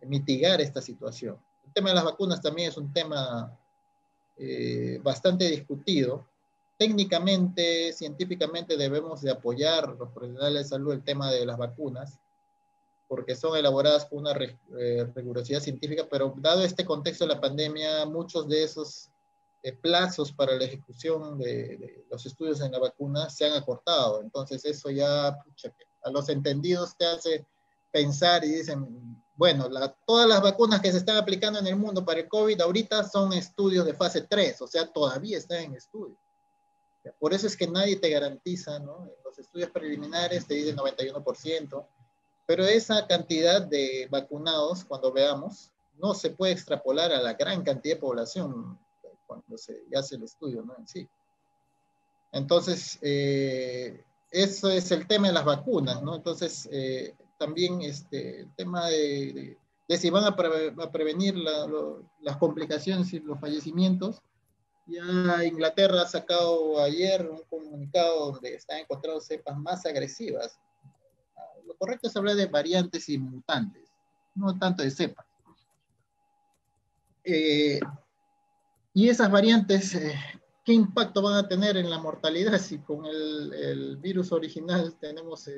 mitigar esta situación. El tema de las vacunas también es un tema bastante discutido. Técnicamente, científicamente debemos de apoyar los profesionales de salud el tema de las vacunas, porque son elaboradas con una rigurosidad científica, pero dado este contexto de la pandemia, muchos de esos plazos para la ejecución de los estudios en la vacuna se han acortado. Entonces eso ya, pucha, a los entendidos te hace pensar y dicen, bueno, todas las vacunas que se están aplicando en el mundo para el COVID ahorita son estudios de fase 3, o sea, todavía están en estudio. Por eso es que nadie te garantiza, ¿no? En los estudios preliminares te dicen 91%, pero esa cantidad de vacunados, cuando veamos, no se puede extrapolar a la gran cantidad de población cuando se hace el estudio, ¿no? En sí. Entonces, eso es el tema de las vacunas, ¿no? Entonces, también el tema de si van a prevenir las complicaciones y los fallecimientos. Ya Inglaterra ha sacado ayer un comunicado donde están encontrando cepas más agresivas. Lo correcto es hablar de variantes y mutantes, no tanto de cepas. Y esas variantes, ¿qué impacto van a tener en la mortalidad si con el virus original tenemos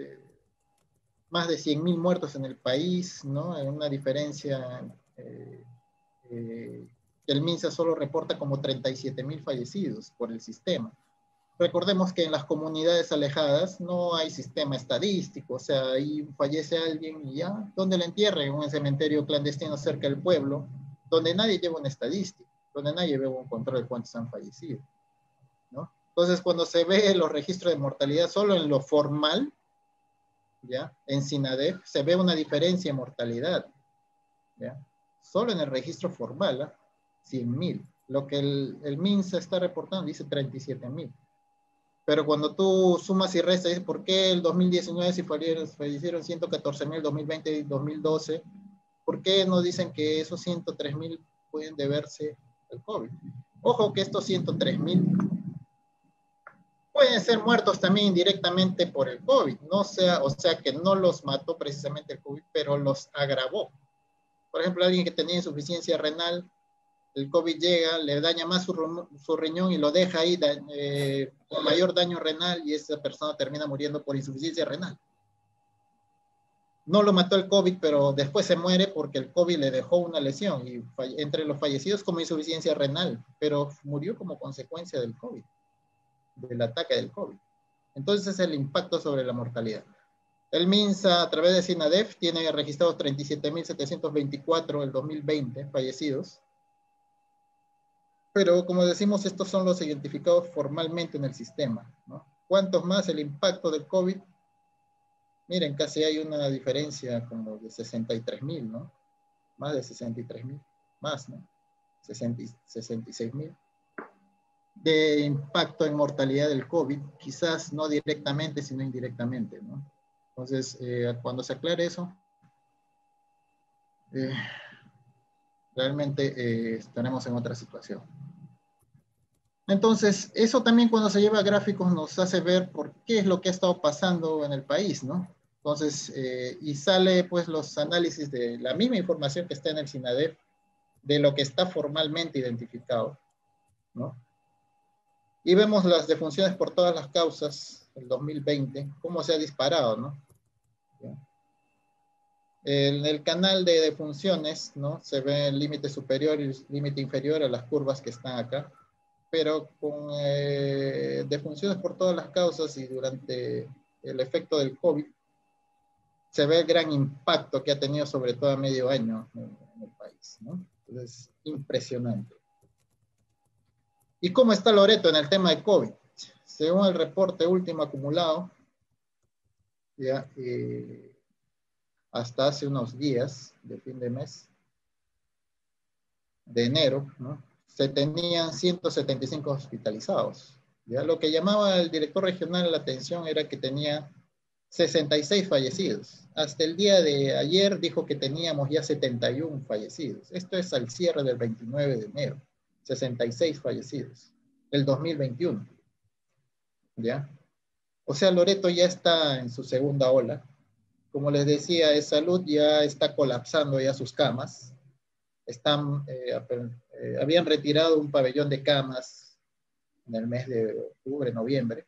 más de 100.000 muertos en el país, ¿no? En una diferencia, el MINSA solo reporta como 37.000 fallecidos por el sistema. Recordemos que en las comunidades alejadas no hay sistema estadístico, o sea, ahí fallece alguien y ya, ¿dónde le entierren? En un cementerio clandestino cerca del pueblo, donde nadie lleva una estadística, donde nadie lleva un control de cuántos han fallecido, ¿no? Entonces, cuando se ve los registros de mortalidad solo en lo formal, ¿ya? En SINADEF se ve una diferencia en mortalidad, ¿ya? Solo en el registro formal, ¿eh? 100.000. Lo que el MINSA está reportando dice 37.000. Pero cuando tú sumas y restas, dices, ¿por qué el 2019 si fallecieron 114.000, 2020 y 2012? ¿Por qué nos dicen que esos 103.000 pueden deberse al COVID? Ojo que estos 103.000 pueden ser muertos también indirectamente por el COVID, o sea que no los mató precisamente el COVID, pero los agravó. Por ejemplo, alguien que tenía insuficiencia renal, el COVID llega, le daña más su riñón y lo deja ahí con mayor daño renal y esa persona termina muriendo por insuficiencia renal. No lo mató el COVID, pero después se muere porque el COVID le dejó una lesión y entre los fallecidos como insuficiencia renal, pero murió como consecuencia del COVID, del ataque del COVID. Entonces es el impacto sobre la mortalidad. El MINSA, a través de SINADEF, tiene registrados 37.724 el 2020 fallecidos. Pero como decimos, estos son los identificados formalmente en el sistema, ¿no? ¿Cuántos más el impacto del COVID? Miren, casi hay una diferencia como de 63.000, ¿no? Más de 63.000, más, ¿no? 66.000 de impacto en mortalidad del COVID, quizás no directamente, sino indirectamente, ¿no? Entonces, cuando se aclare eso, realmente estaremos en otra situación. Entonces, eso también cuando se lleva a gráficos nos hace ver por qué es lo que ha estado pasando en el país, ¿no? Entonces, y sale pues los análisis de la misma información que está en el SINADEF, de lo que está formalmente identificado, ¿no? Y vemos las defunciones por todas las causas, el 2020, cómo se ha disparado, ¿no? En el canal de defunciones, ¿no? Se ve el límite superior y el límite inferior a las curvas que están acá, pero con defunciones por todas las causas y durante el efecto del COVID, se ve el gran impacto que ha tenido sobre todo a medio año en el país, ¿no? Entonces, impresionante. ¿Y cómo está Loreto en el tema de COVID? Según el reporte último acumulado, ya, hasta hace unos días de fin de mes, de enero, ¿no? Se tenían 175 hospitalizados. ¿Ya? Lo que llamaba el director regional la atención era que tenía 66 fallecidos. Hasta el día de ayer dijo que teníamos ya 71 fallecidos. Esto es al cierre del 29 de enero. 66 fallecidos. El 2021. ¿Ya? O sea, Loreto ya está en su segunda ola. Como les decía, de salud ya está colapsando ya sus camas. Están habían retirado un pabellón de camas en el mes de octubre, noviembre,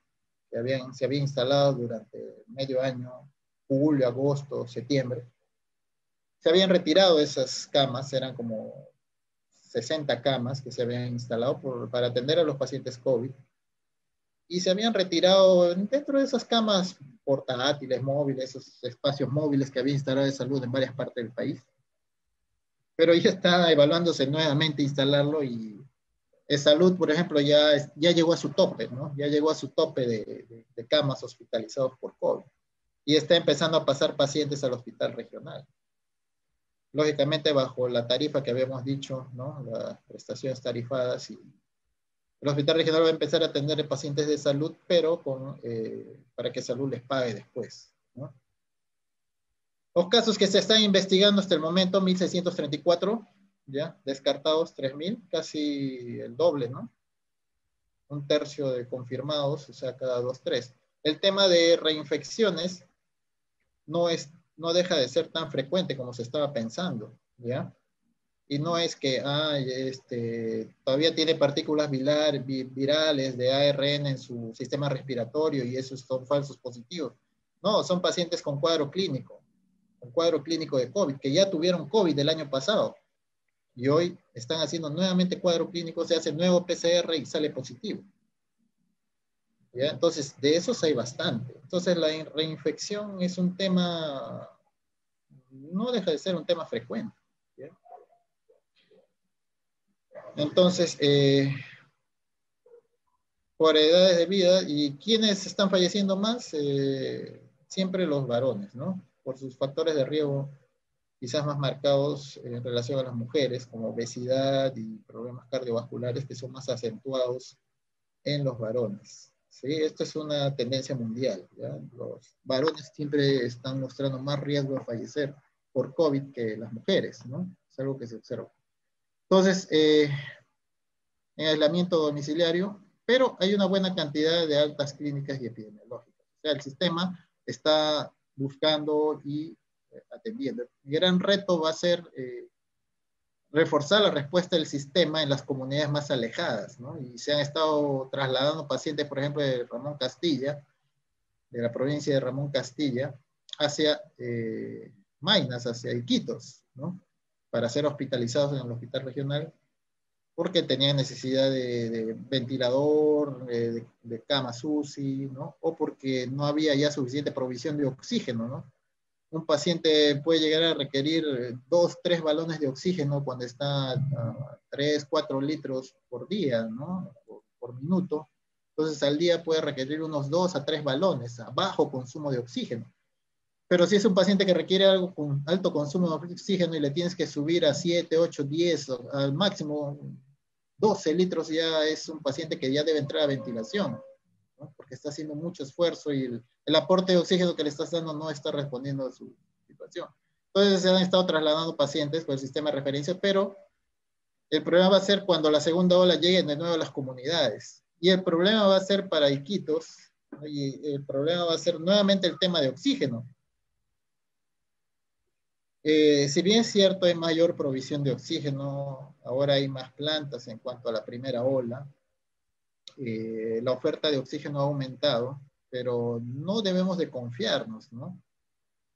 se había instalado durante medio año, julio, agosto, septiembre. Se habían retirado esas camas, eran como 60 camas que se habían instalado para atender a los pacientes COVID. Y se habían retirado dentro de esas camas portátiles, móviles, esos espacios móviles que había instalado de salud en varias partes del país. Pero ya está evaluándose nuevamente instalarlo y salud, por ejemplo, ya llegó a su tope, ¿no? Ya llegó a su tope de camas hospitalizados por COVID. Y está empezando a pasar pacientes al hospital regional. Lógicamente bajo la tarifa que habíamos dicho, ¿no? Las prestaciones tarifadas, y el hospital regional va a empezar a atender pacientes de salud, pero para que salud les pague después, ¿no? Los casos que se están investigando hasta el momento, 1.634, ya, descartados 3.000, casi el doble, ¿no? Un tercio de confirmados, o sea, cada 2, 3. El tema de reinfecciones no deja de ser tan frecuente como se estaba pensando, ¿ya? Y no es que todavía tiene partículas virales de ARN en su sistema respiratorio y esos son falsos positivos. No, son pacientes con cuadro clínico de COVID, que ya tuvieron COVID el año pasado y hoy están haciendo nuevamente cuadro clínico, se hace nuevo PCR y sale positivo. ¿Ya? Entonces, de esos hay bastante. Entonces, la reinfección es un tema, no deja de ser un tema frecuente. ¿Ya? Entonces, por edades de vida, ¿y quiénes están falleciendo más? Siempre los varones, ¿no? Por sus factores de riesgo quizás más marcados en relación a las mujeres, como obesidad y problemas cardiovasculares que son más acentuados en los varones. ¿Sí? Esto es una tendencia mundial, ¿ya? Los varones siempre están mostrando más riesgo de fallecer por COVID que las mujeres, ¿no? Es algo que se observa. Entonces, en aislamiento domiciliario, pero hay una buena cantidad de altas clínicas y epidemiológicas. O sea, el sistema está buscando y atendiendo. El gran reto va a ser reforzar la respuesta del sistema en las comunidades más alejadas, ¿no? Y se han estado trasladando pacientes, por ejemplo, de Ramón Castilla, de la provincia de Ramón Castilla, hacia Maynas, hacia Iquitos, ¿no? Para ser hospitalizados en el hospital regional, porque tenían necesidad de ventilador, de camas UCI, ¿no? O porque no había ya suficiente provisión de oxígeno, ¿no? Un paciente puede llegar a requerir 2, 3 balones de oxígeno cuando está a 3, 4 litros por día, ¿no? Por minuto. Entonces al día puede requerir unos 2 a 3 balones a bajo consumo de oxígeno. Pero si es un paciente que requiere algo con alto consumo de oxígeno y le tienes que subir a 7, 8, 10, al máximo 12 litros, ya es un paciente que ya debe entrar a ventilación, ¿no? Porque está haciendo mucho esfuerzo y el aporte de oxígeno que le estás dando no está respondiendo a su situación. Entonces se han estado trasladando pacientes por el sistema de referencia, pero el problema va a ser cuando la segunda ola llegue de nuevo a las comunidades. Y el problema va a ser para Iquitos, y el problema va a ser nuevamente el tema de oxígeno. Si bien es cierto, hay mayor provisión de oxígeno, ahora hay más plantas en cuanto a la primera ola, la oferta de oxígeno ha aumentado, pero no debemos de confiarnos, ¿no?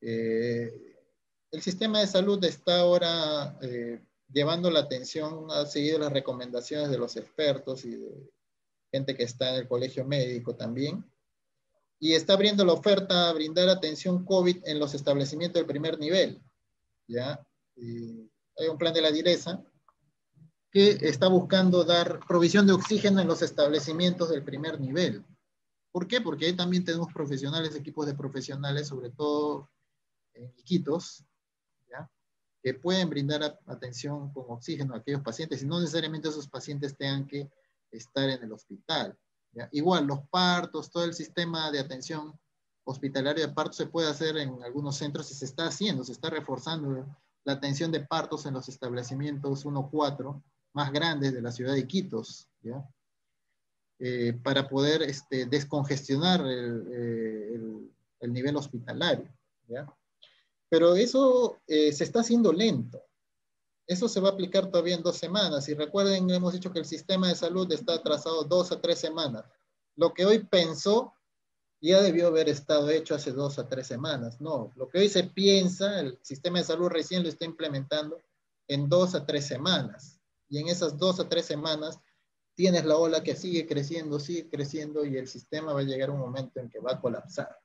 El sistema de salud está ahora llevando la atención, ha seguido las recomendaciones de los expertos y de gente que está en el colegio médico también, y está abriendo la oferta a brindar atención COVID en los establecimientos del primer nivel, ¿ya? Hay un plan de la DIRESA que está buscando dar provisión de oxígeno en los establecimientos del primer nivel. ¿Por qué? Porque ahí también tenemos profesionales, equipos de profesionales, sobre todo en Iquitos, ¿ya? Que pueden brindar atención con oxígeno a aquellos pacientes y no necesariamente esos pacientes tengan que estar en el hospital, ¿ya? Igual, los partos, todo el sistema de atención hospitalaria de partos se puede hacer en algunos centros y se está haciendo, se está reforzando la atención de partos en los establecimientos 1-4 más grandes de la ciudad de Iquitos, ¿ya? Para poder descongestionar el nivel hospitalario, ¿ya? Pero eso se está haciendo lento. Eso se va a aplicar todavía en 2 semanas. Y recuerden, hemos dicho que el sistema de salud está atrasado 2 a 3 semanas. Lo que hoy pensó ya debió haber estado hecho hace 2 a 3 semanas. No, lo que hoy se piensa, el sistema de salud recién lo está implementando en 2 a 3 semanas. Y en esas 2 a 3 semanas tienes la ola que sigue creciendo y el sistema va a llegar a un momento en que va a colapsar.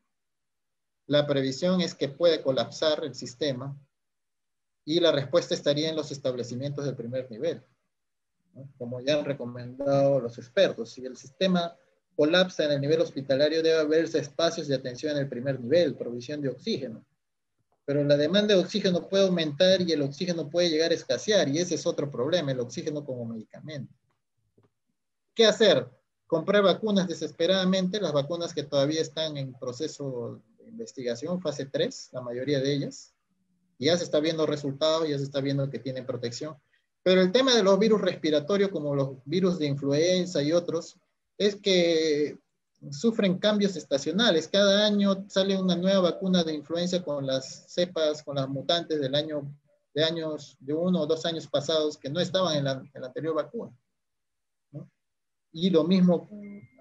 La previsión es que puede colapsar el sistema y la respuesta estaría en los establecimientos del primer nivel, ¿no? Como ya han recomendado los expertos. Si el sistema colapsa en el nivel hospitalario, debe haberse espacios de atención en el primer nivel, provisión de oxígeno. Pero la demanda de oxígeno puede aumentar y el oxígeno puede llegar a escasear, y ese es otro problema, el oxígeno como medicamento. ¿Qué hacer? Comprar vacunas desesperadamente, las vacunas que todavía están en proceso de investigación, fase 3, la mayoría de ellas. Ya se está viendo resultados, ya se está viendo que tienen protección. Pero el tema de los virus respiratorios, como los virus de influenza y otros, es que sufren cambios estacionales. Cada año sale una nueva vacuna de influenza con las cepas, con las mutantes del año, de 1 o 2 años pasados que no estaban en la anterior vacuna, ¿no? Y lo mismo,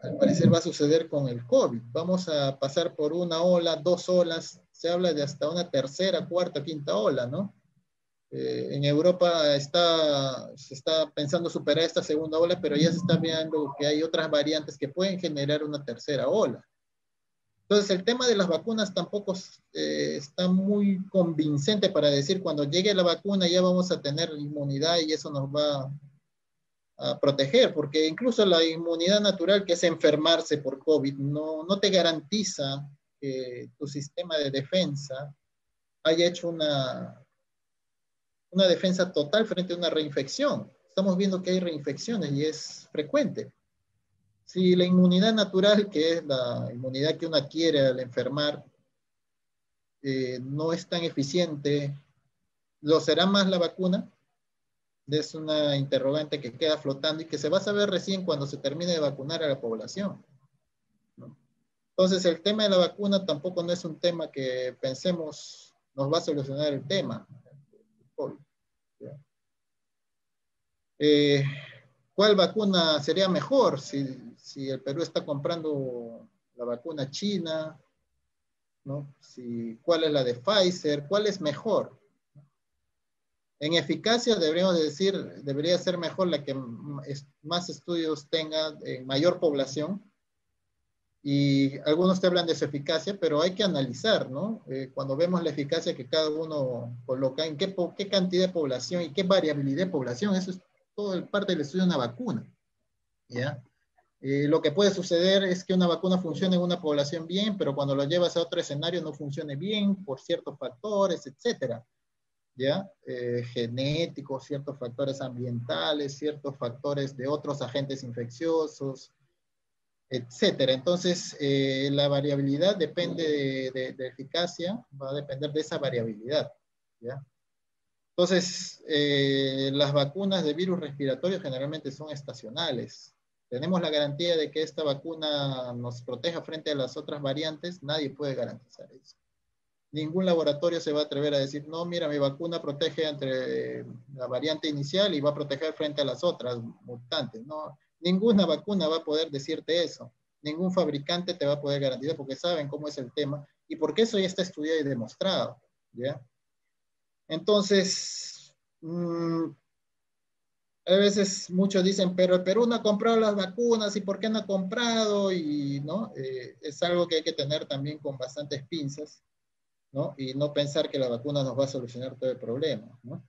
al parecer, va a suceder con el COVID. Vamos a pasar por una ola, 2 olas, se habla de hasta una tercera, cuarta, quinta ola, ¿no? En Europa se está pensando superar esta segunda ola, pero ya se está viendo que hay otras variantes que pueden generar una tercera ola. Entonces, el tema de las vacunas tampoco está muy convincente para decir cuando llegue la vacuna ya vamos a tener inmunidad y eso nos va a proteger, porque incluso la inmunidad natural, que es enfermarse por COVID, no te garantiza que tu sistema de defensa haya hecho una defensa total frente a una reinfección. Estamos viendo que hay reinfecciones y es frecuente. Si la inmunidad natural, que es la inmunidad que uno adquiere al enfermar, no es tan eficiente, ¿lo será más la vacuna? Es una interrogante que queda flotando y que se va a saber recién cuando se termine de vacunar a la población, ¿no? Entonces, el tema de la vacuna tampoco no es un tema que pensemos nos va a solucionar el tema. ¿Cuál vacuna sería mejor? Si el Perú está comprando la vacuna china, ¿no? ¿Cuál es la de Pfizer? ¿Cuál es mejor? En eficacia deberíamos decir, debería ser mejor la que más estudios tenga en mayor población. Y algunos te hablan de su eficacia, pero hay que analizar, ¿no? Cuando vemos la eficacia que cada uno coloca, en qué cantidad de población y qué variabilidad de población, eso es todo parte del estudio de una vacuna, ¿ya? Lo que puede suceder es que una vacuna funcione en una población bien, pero cuando lo llevas a otro escenario no funcione bien por ciertos factores, etcétera, ¿ya? Genéticos, ciertos factores ambientales, ciertos factores de otros agentes infecciosos, etcétera. Entonces, la variabilidad depende de eficacia, va a depender de esa variabilidad, ¿ya? Entonces, las vacunas de virus respiratorios generalmente son estacionales. ¿Tenemos la garantía de que esta vacuna nos proteja frente a las otras variantes? Nadie puede garantizar eso. Ningún laboratorio se va a atrever a decir, no, mira, mi vacuna protege entre la variante inicial y va a proteger frente a las otras mutantes. No, ninguna vacuna va a poder decirte eso. Ningún fabricante te va a poder garantizar porque saben cómo es el tema y porque eso ya está estudiado y demostrado, ¿ya? Entonces, a veces muchos dicen, pero el Perú no ha comprado las vacunas, ¿y por qué no ha comprado? Y, ¿no? Es algo que hay que tener también con bastantes pinzas, ¿no? Y no pensar que la vacuna nos va a solucionar todo el problema, ¿no?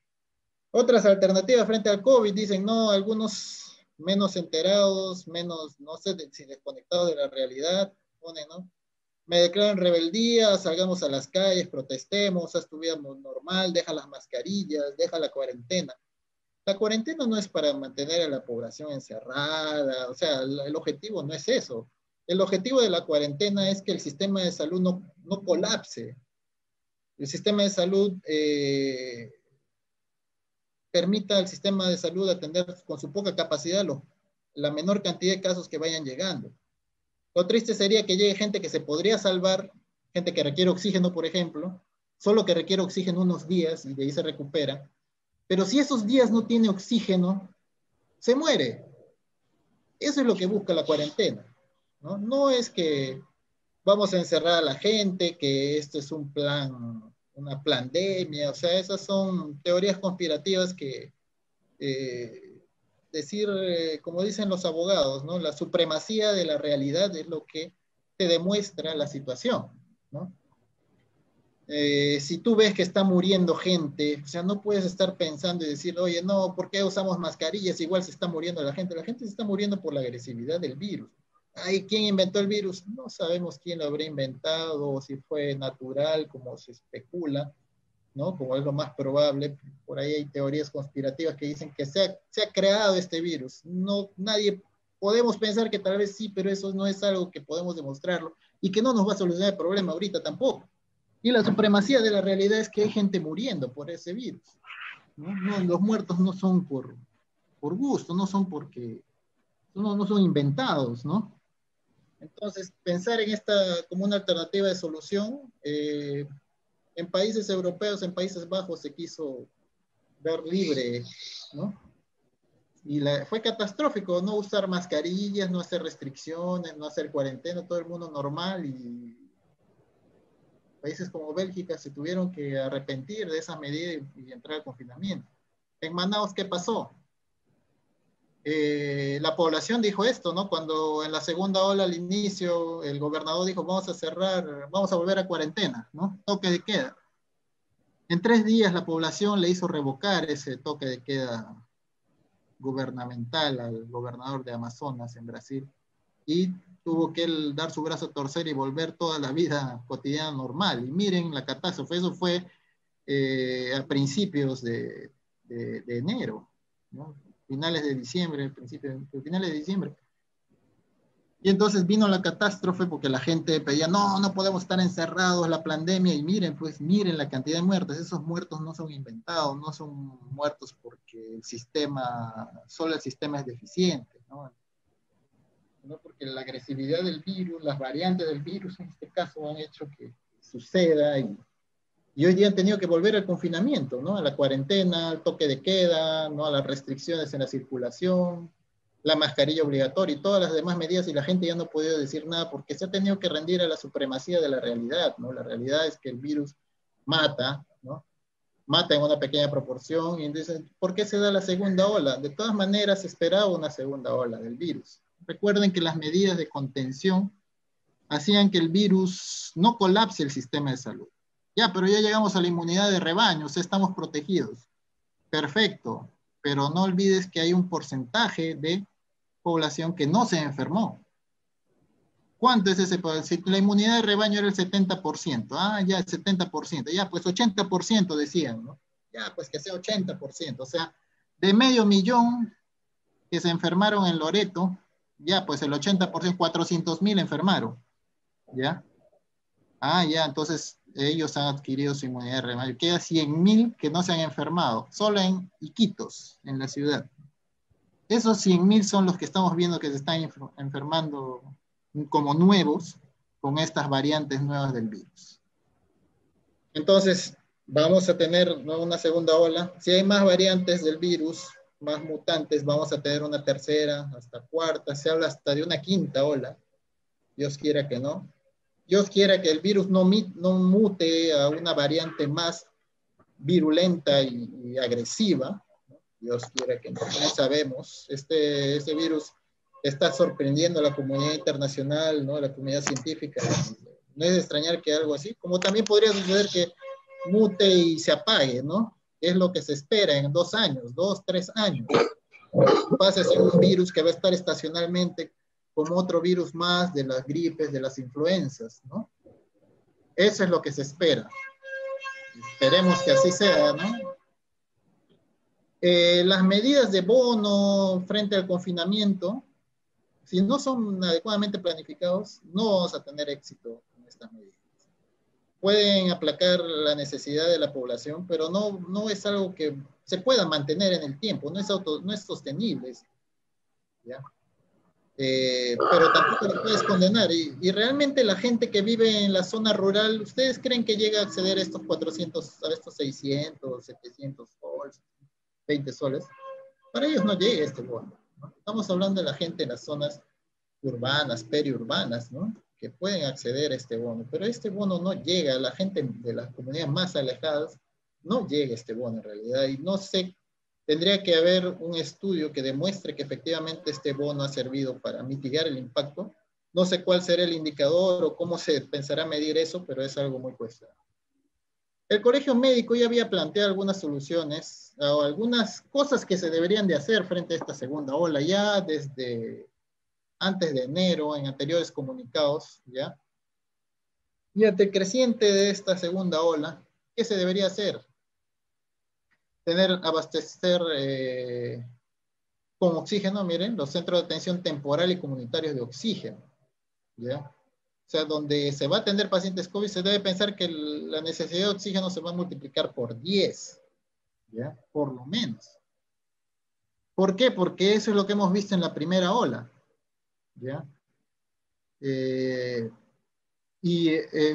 Otras alternativas frente al COVID, dicen, no, algunos menos enterados, menos, no sé si desconectados de la realidad, ponen, ¿no? Me declaro en rebeldía, salgamos a las calles, protestemos, haz tu vida normal, deja las mascarillas, deja la cuarentena. La cuarentena no es para mantener a la población encerrada, o sea, el objetivo no es eso. El objetivo de la cuarentena es que el sistema de salud no colapse. El sistema de salud permita al sistema de salud atender con su poca capacidad la menor cantidad de casos que vayan llegando. Lo triste sería que llegue gente que se podría salvar, gente que requiere oxígeno, por ejemplo, solo que requiere oxígeno unos días y de ahí se recupera, Pero si esos días no tiene oxígeno, se muere. Eso es lo que busca la cuarentena, ¿no? No es que vamos a encerrar a la gente, que esto es un plan, una pandemia, o sea, esas son teorías conspirativas que decir, como dicen los abogados, ¿no? La supremacía de la realidad es lo que te demuestra la situación, ¿no? Si tú ves que está muriendo gente, o sea, no puedes estar pensando y decir, oye, no, ¿por qué usamos mascarillas? Igual se está muriendo la gente. La gente se está muriendo por la agresividad del virus. Ay, ¿quién inventó el virus? No sabemos quién lo habría inventado, o si fue natural, como se especula, ¿no? Como es lo más probable. Por ahí hay teorías conspirativas que dicen que se ha creado este virus. No, nadie, podemos pensar que tal vez sí, pero eso no es algo que podemos demostrarlo y que no nos va a solucionar el problema ahorita tampoco. Y la supremacía de la realidad es que hay gente muriendo por ese virus, ¿no? No, los muertos no son por gusto, no son porque, no son inventados, ¿no? Entonces, pensar en esta como una alternativa de solución, en países europeos, en Países Bajos, se quiso ver libre, ¿no? Y fue catastrófico no usar mascarillas, no hacer restricciones, no hacer cuarentena, todo el mundo normal, y países como Bélgica se tuvieron que arrepentir de esa medida y entrar al confinamiento. En Manaus, ¿qué pasó? La población dijo esto, ¿no? Cuando en la segunda ola al inicio el gobernador dijo, vamos a cerrar, vamos a volver a cuarentena, ¿no? Toque de queda. En 3 días la población le hizo revocar ese toque de queda gubernamental al gobernador de Amazonas en Brasil, y tuvo que él dar su brazo a torcer y volver toda la vida cotidiana normal. Y miren la catástrofe, eso fue a principios de enero, ¿no? Finales de diciembre, finales de diciembre. Y entonces vino la catástrofe porque la gente pedía, no, no podemos estar encerrados, la pandemia, y miren, pues miren la cantidad de muertos. Esos muertos no son inventados, no son muertos porque el sistema, solo el sistema es deficiente, ¿no? No porque la agresividad del virus, las variantes del virus en este caso han hecho que suceda, y hoy día han tenido que volver al confinamiento, ¿no? A la cuarentena, al toque de queda, ¿no? A las restricciones en la circulación, la mascarilla obligatoria y todas las demás medidas, y la gente ya no ha podido decir nada porque se ha tenido que rendir a la supremacía de la realidad, ¿no? La realidad es que el virus mata, ¿no? Mata en una pequeña proporción, y entonces, ¿por qué se da la segunda ola? De todas maneras, se esperaba una segunda ola del virus. Recuerden que las medidas de contención hacían que el virus no colapse el sistema de salud. Ya, pero ya llegamos a la inmunidad de rebaño, o sea, estamos protegidos. Perfecto, pero no olvides que hay un porcentaje de población que no se enfermó. ¿Cuánto es ese? Si la inmunidad de rebaño era el 70%, ya el 70%, ya pues 80% decían, ¿no? Ya pues que sea 80%, o sea, de 500,000 que se enfermaron en Loreto, ya pues el 80%, 400,000 enfermaron, ¿ya? Ya, entonces ellos han adquirido su inmunidad de rebaño. Queda 100,000 que no se han enfermado, solo en Iquitos, en la ciudad. Esos 100,000 son los que estamos viendo que se están enfermando como nuevos con estas variantes nuevas del virus. Entonces, vamos a tener, ¿no?, una segunda ola. Si hay más variantes del virus, más mutantes, vamos a tener una tercera, hasta cuarta, se habla hasta de una quinta ola. Dios quiera que no. Dios quiera que el virus no mute a una variante más virulenta y agresiva. Dios quiera que no, no sabemos. Este virus está sorprendiendo a la comunidad internacional, ¿no? A la comunidad científica. No es de extrañar que algo así, como también podría suceder que mute y se apague, ¿no? Es lo que se espera en 2 años, 2, 3 años. Pasa a ser un virus que va a estar estacionalmente como otro virus más de las gripes, de las influencias, ¿no? Eso es lo que se espera. Esperemos que así sea, ¿no? Las medidas de bono frente al confinamiento, si no son adecuadamente planificados, no vamos a tener éxito en estas medidas. Pueden aplacar la necesidad de la población, pero no es algo que se pueda mantener en el tiempo, no es sostenible, ¿ya? Pero tampoco lo puedes condenar. Y realmente la gente que vive en la zona rural, ¿ustedes creen que llega a acceder a estos 400, a estos 600, 700 soles? 20 soles, para ellos no llega este bono, ¿no? Estamos hablando de la gente en las zonas urbanas, periurbanas, ¿no? Que pueden acceder a este bono, pero este bono no llega a la gente de las comunidades más alejadas, no llega este bono en realidad, y no sé, tendría que haber un estudio que demuestre que efectivamente este bono ha servido para mitigar el impacto. No sé cuál será el indicador o cómo se pensará medir eso, pero es algo muy cuestionable. El Colegio Médico ya había planteado algunas soluciones o algunas cosas que se deberían de hacer frente a esta segunda ola, ya desde antes de enero, en anteriores comunicados, ¿ya? Y ante el creciente de esta segunda ola, ¿qué se debería hacer? Abastecer con oxígeno, miren, los centros de atención temporal y comunitarios de oxígeno, ¿ya? O sea, donde se va a atender pacientes COVID, se debe pensar que la necesidad de oxígeno se va a multiplicar por 10, ¿ya? Por lo menos. ¿Por qué? Porque eso es lo que hemos visto en la primera ola, ¿ya?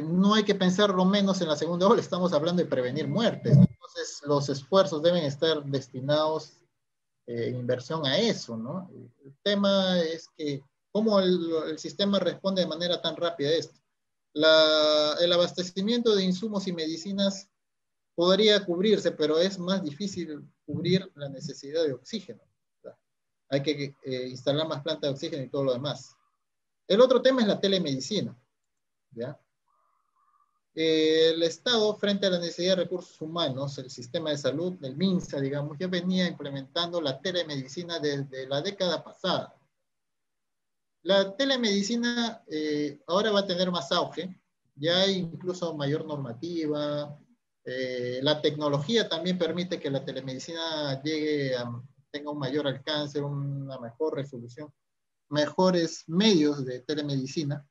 No hay que pensar lo menos en la segunda ola, estamos hablando de prevenir muertes. Entonces, los esfuerzos deben estar destinados en inversión a eso, ¿no? El tema es que cómo el sistema responde de manera tan rápida a esto. El abastecimiento de insumos y medicinas podría cubrirse, pero es más difícil cubrir la necesidad de oxígeno. Hay que instalar más plantas de oxígeno y todo lo demás. El otro tema es la telemedicina, ¿ya? El Estado, frente a la necesidad de recursos humanos, el sistema de salud, el MINSA, digamos, ya venía implementando la telemedicina desde la década pasada. La telemedicina ahora va a tener más auge, ya hay incluso mayor normativa, la tecnología también permite que la telemedicina tenga un mayor alcance, una mejor resolución, mejores medios de telemedicina.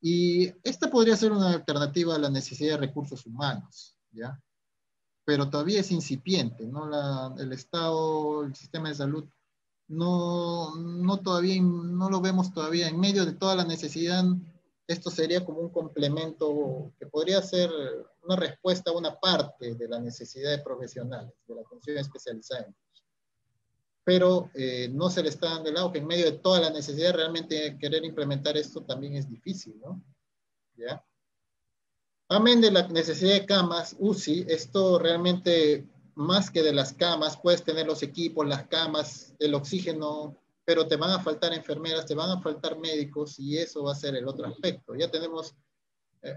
Y esta podría ser una alternativa a la necesidad de recursos humanos, ¿ya? Pero todavía es incipiente, ¿no? El Estado, el sistema de salud, no lo vemos todavía. En medio de toda la necesidad, esto sería como un complemento que podría ser una respuesta a una parte de la necesidad de profesionales, de la atención especializada. Pero no se le está dando el lado que en medio de toda la necesidad realmente querer implementar esto también es difícil, ¿no? ¿Ya? Amén de la necesidad de camas, UCI, esto realmente más que de las camas, puedes tener los equipos, las camas, el oxígeno, pero te van a faltar enfermeras, te van a faltar médicos y eso va a ser el otro aspecto. Ya tenemos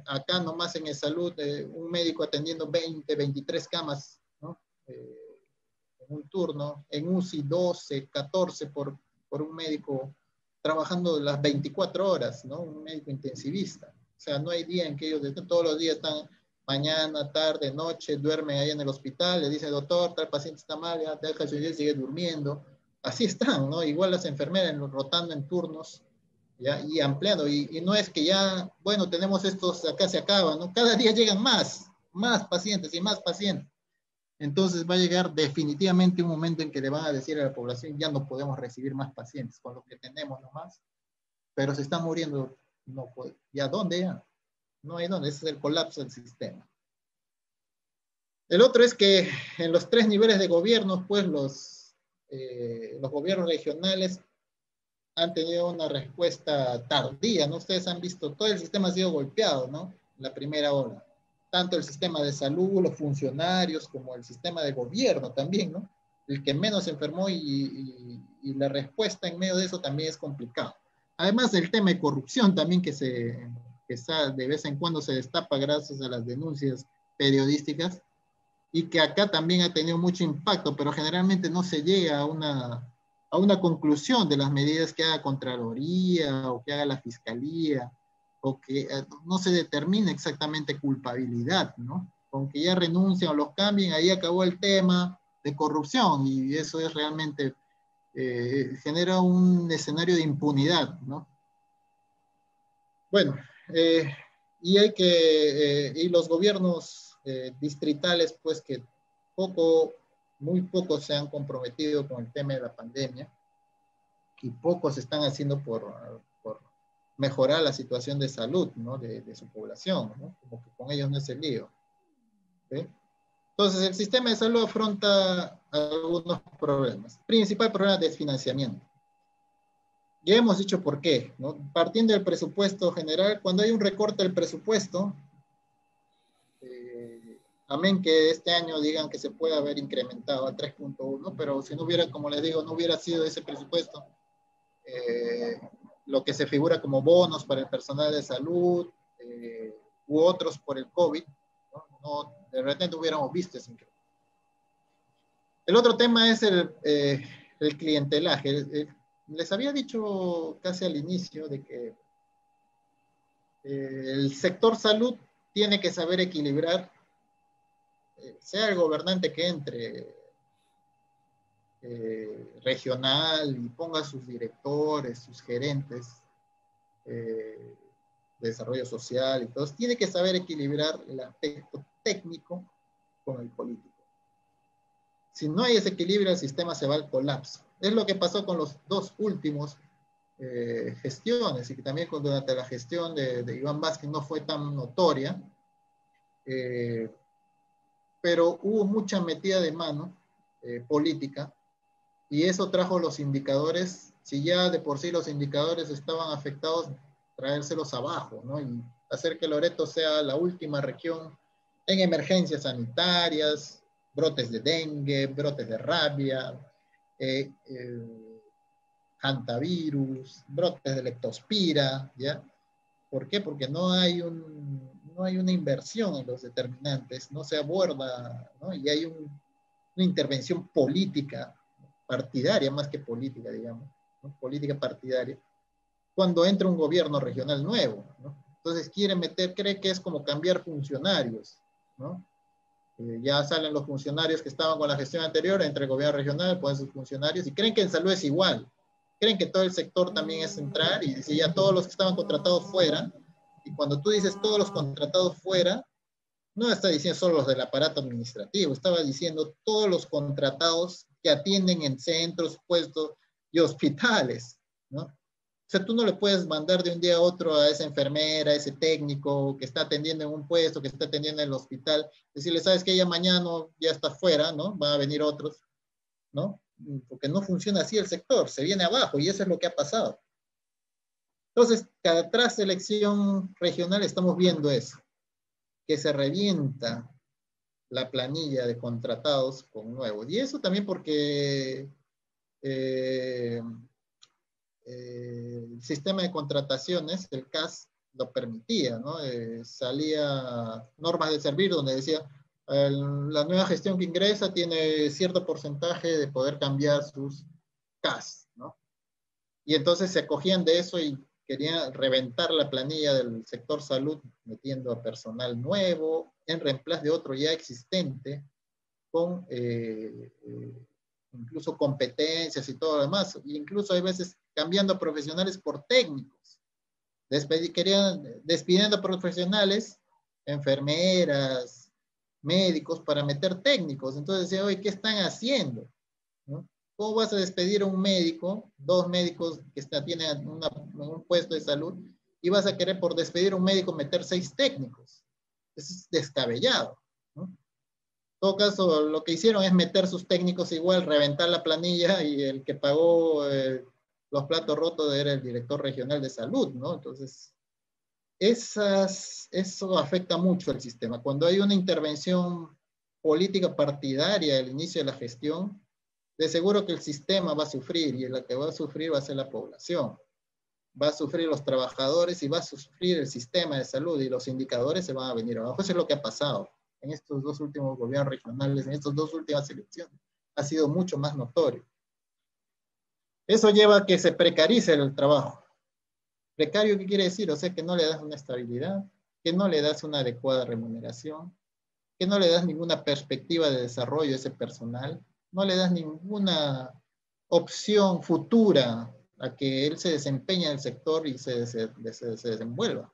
acá nomás en el salud un médico atendiendo 20, 23 camas, ¿no? En un turno, en UCI 12, 14 por un médico trabajando las 24 horas, ¿no? Un médico intensivista. O sea, no hay día en que ellos todos los días están mañana, tarde, noche, duermen ahí en el hospital, le dicen, doctor, tal paciente está mal, ya te deja su día y sigue durmiendo. Así están, ¿no? Igual las enfermeras rotando en turnos, ¿ya? Y ampliando. Y no es que ya, bueno, tenemos estos, acá se acaba, ¿no? Cada día llegan más pacientes y más pacientes. Entonces va a llegar definitivamente un momento en que le van a decir a la población, ya no podemos recibir más pacientes con lo que tenemos nomás, pero se están muriendo, no puede. ¿Y a dónde ya? No hay dónde, ese es el colapso del sistema. El otro es que en los 3 niveles de gobierno, pues los gobiernos regionales han tenido una respuesta tardía, ¿no? Ustedes han visto, todo el sistema ha sido golpeado, ¿no? La primera ola. Tanto el sistema de salud, los funcionarios, como el sistema de gobierno también, ¿no? El que menos enfermó y la respuesta en medio de eso también es complicado. Además del tema de corrupción también que de vez en cuando se destapa gracias a las denuncias periodísticas y que acá también ha tenido mucho impacto, pero generalmente no se llega a una conclusión de las medidas que haga Contraloría o que haga la Fiscalía, o que no se determine exactamente culpabilidad, ¿no? Con que ya renuncien o los cambien, ahí acabó el tema de corrupción y eso es realmente, genera un escenario de impunidad, ¿no? Bueno, y los gobiernos distritales, pues que muy poco se han comprometido con el tema de la pandemia y pocos están haciendo por mejorar la situación de salud, ¿no? de su población, ¿no? Como que con ellos no es el lío. ¿Sí? Entonces, el sistema de salud afronta algunos problemas. Principal problema de desfinanciamiento. Ya hemos dicho por qué, ¿no? Partiendo del presupuesto general, cuando hay un recorte del presupuesto, amén que este año digan que se puede haber incrementado a 3.1, pero si no hubiera, como les digo, no hubiera sido ese presupuesto, lo que se figura como bonos para el personal de salud, u otros por el COVID, ¿no? De repente hubiéramos visto ese incremento. El otro tema es el clientelaje. Les había dicho casi al inicio de que el sector salud tiene que saber equilibrar, sea el gobernante que entre, regional, y ponga sus directores, sus gerentes de desarrollo social y todo, tiene que saber equilibrar el aspecto técnico con el político. Si no hay ese equilibrio, el sistema se va al colapso. Es lo que pasó con los dos últimos gestiones, y que también durante la gestión de Iván Vázquez no fue tan notoria, pero hubo mucha metida de mano política, y eso trajo los indicadores. Si ya de por sí los indicadores estaban afectados, traérselos abajo, ¿no? Y hacer que Loreto sea la última región en emergencias sanitarias, brotes de dengue, brotes de rabia, hantavirus, brotes de leptospira, ¿ya? ¿Por qué? Porque no hay una inversión en los determinantes, no se aborda, ¿no? Y hay una intervención política, partidaria más que política, digamos, ¿no? Política partidaria, cuando entra un gobierno regional nuevo, ¿no? Entonces cree que es como cambiar funcionarios, ¿no? Ya salen los funcionarios que estaban con la gestión anterior, entre el gobierno regional, ponen sus funcionarios, y creen que en salud es igual. Creen que todo el sector también es central, y dice ya todos los que estaban contratados fuera. Y cuando tú dices todos los contratados fuera, no está diciendo solo los del aparato administrativo, estaba diciendo todos los contratados que atienden en centros, puestos y hospitales, ¿no? O sea, tú no le puedes mandar de un día a otro a esa enfermera, a ese técnico que está atendiendo en un puesto, que está atendiendo en el hospital, decirle, sabes que ella mañana ya está fuera, ¿no? Van a venir otros, ¿no? Porque no funciona así el sector, se viene abajo, y eso es lo que ha pasado. Entonces, cada tras elección regional estamos viendo eso, que se revienta la planilla de contratados con nuevos. Y eso también porque el sistema de contrataciones, el CAS, lo permitía, ¿no? Salía normas de servir donde decía, la nueva gestión que ingresa tiene cierto porcentaje de poder cambiar sus CAS, ¿no? Y entonces se acogían de eso y querían reventar la planilla del sector salud metiendo a personal nuevo en reemplazo de otro ya existente, con incluso competencias y todo lo demás. E incluso hay veces cambiando profesionales por técnicos. Querían despidiendo profesionales, enfermeras, médicos, para meter técnicos. Entonces decía, oye, ¿qué están haciendo? ¿No? ¿Cómo vas a despedir a un médico, dos médicos que tienen un puesto de salud, y vas a querer por despedir a un médico meter 6 técnicos? Eso es descabellado, ¿no? En todo caso, lo que hicieron es meter sus técnicos igual, reventar la planilla, y el que pagó los platos rotos era el director regional de salud, ¿no? Entonces, eso afecta mucho al sistema. Cuando hay una intervención política partidaria al inicio de la gestión, de seguro que el sistema va a sufrir, y la que va a sufrir va a ser la población. Va a sufrir los trabajadores, y va a sufrir el sistema de salud, y los indicadores se van a venir abajo. Eso es lo que ha pasado en estos dos últimos gobiernos regionales, en estas dos últimas elecciones. Ha sido mucho más notorio. Eso lleva a que se precarice el trabajo. ¿Precario qué quiere decir? O sea, que no le das una estabilidad, que no le das una adecuada remuneración, que no le das ninguna perspectiva de desarrollo a ese personal, no le das ninguna opción futura a que él se desempeñe en el sector y se desenvuelva,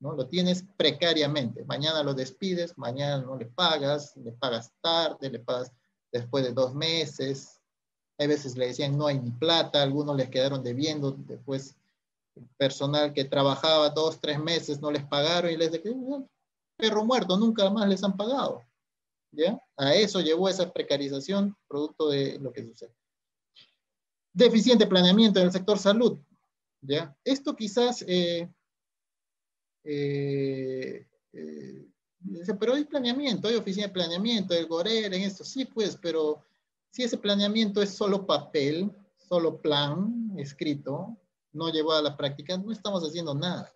¿no? Lo tienes precariamente. Mañana lo despides, mañana no le pagas tarde, le pagas después de 2 meses. Hay veces le decían no hay ni plata, algunos les quedaron debiendo, después personal que trabajaba 2, 3 meses no les pagaron, y les dijeron, perro muerto, nunca más les han pagado. ¿ya? A eso llevó esa precarización, producto de lo que sucede. Deficiente planeamiento en el sector salud, ¿ya? Esto quizás, pero hay planeamiento, hay oficina de planeamiento, el GORER, en esto, sí, pues, pero si ese planeamiento es solo papel, solo plan escrito, no llevado a la práctica, no estamos haciendo nada,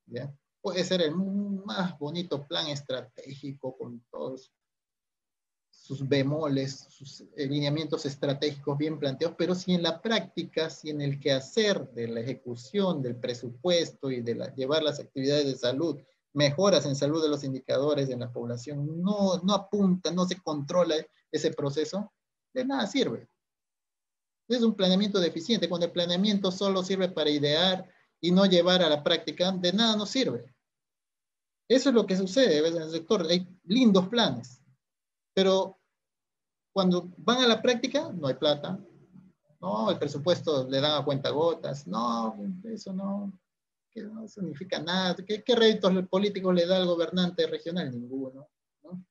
¿ya? Puede ser el más bonito plan estratégico con todos sus bemoles, sus lineamientos estratégicos bien planteados, pero si en la práctica, si en el quehacer de la ejecución del presupuesto y de llevar las actividades de salud, mejoras en salud de los indicadores de la población, no apunta, no se controla ese proceso, de nada sirve. Es un planeamiento deficiente. Cuando el planeamiento solo sirve para idear y no llevar a la práctica, de nada nos sirve. Eso es lo que sucede en el sector. Hay lindos planes, pero cuando van a la práctica, no hay plata. No, el presupuesto le dan a cuentagotas. No, eso no significa nada. ¿Qué réditos políticos le da al gobernante regional? Ninguno, ¿no?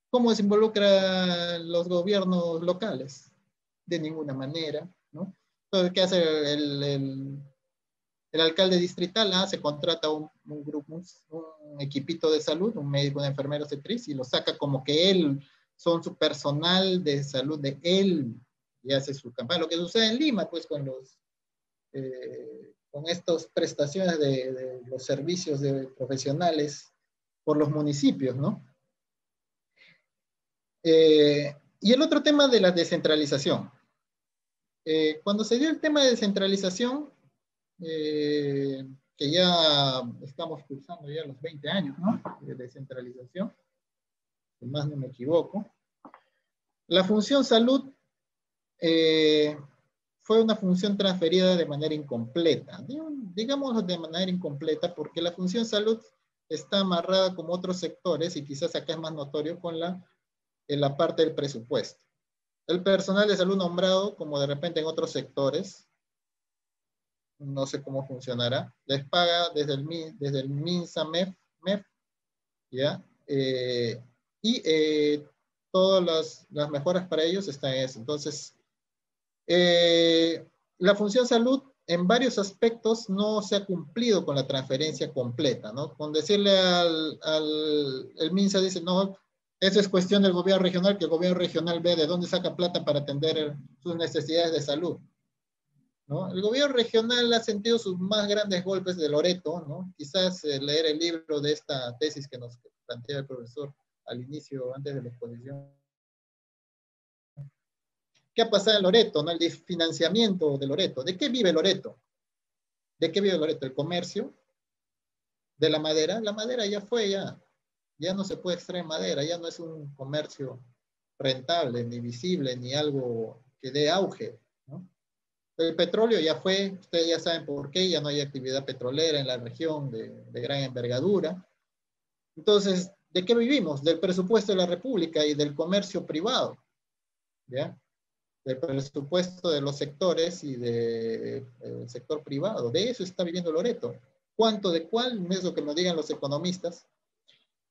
¿Cómo se involucran los gobiernos locales? De ninguna manera, ¿no? Entonces, ¿qué hace el alcalde distrital? Se contrata un grupo, un equipito de salud, un médico, una enfermera obstetriz, y lo saca como que él son su personal de salud de él, y hace su campaña. Lo que sucede en Lima, pues, con estas prestaciones de los servicios de profesionales por los municipios, ¿no? Y el otro tema de la descentralización. Cuando se dio el tema de descentralización, que ya estamos cursando ya los 20 años, ¿no? De descentralización, si más no me equivoco. La función salud fue una función transferida de manera incompleta, digamos de manera incompleta, porque la función salud está amarrada como otros sectores, y quizás acá es más notorio con la parte del presupuesto. El personal de salud nombrado, como de repente en otros sectores, no sé cómo funcionará, les paga desde el MINSA, MEF, ¿ya? Todas las mejoras para ellos están en eso. Entonces, la función salud en varios aspectos no se ha cumplido con la transferencia completa, ¿no? Con decirle el MINSA, dice, no, eso es cuestión del gobierno regional, que el gobierno regional ve de dónde saca plata para atender sus necesidades de salud, ¿no? El gobierno regional ha sentido sus más grandes golpes de Loreto, ¿no? Quizás leer el libro de esta tesis que nos plantea el profesor al inicio, antes de la exposición. ¿Qué ha pasado en Loreto, no? El desfinanciamiento de Loreto. ¿De qué vive Loreto? ¿De qué vive Loreto? ¿El comercio? ¿De la madera? La madera ya fue, ya no se puede extraer madera, ya no es un comercio rentable, ni visible, ni algo que dé auge, ¿no? El petróleo ya fue, ustedes ya saben por qué, ya no hay actividad petrolera en la región de gran envergadura. Entonces, ¿de qué vivimos? Del presupuesto de la República y del comercio privado, ¿ya? Del presupuesto de los sectores y del sector privado. De eso está viviendo Loreto. ¿Cuánto de cuál? Es lo que nos digan los economistas.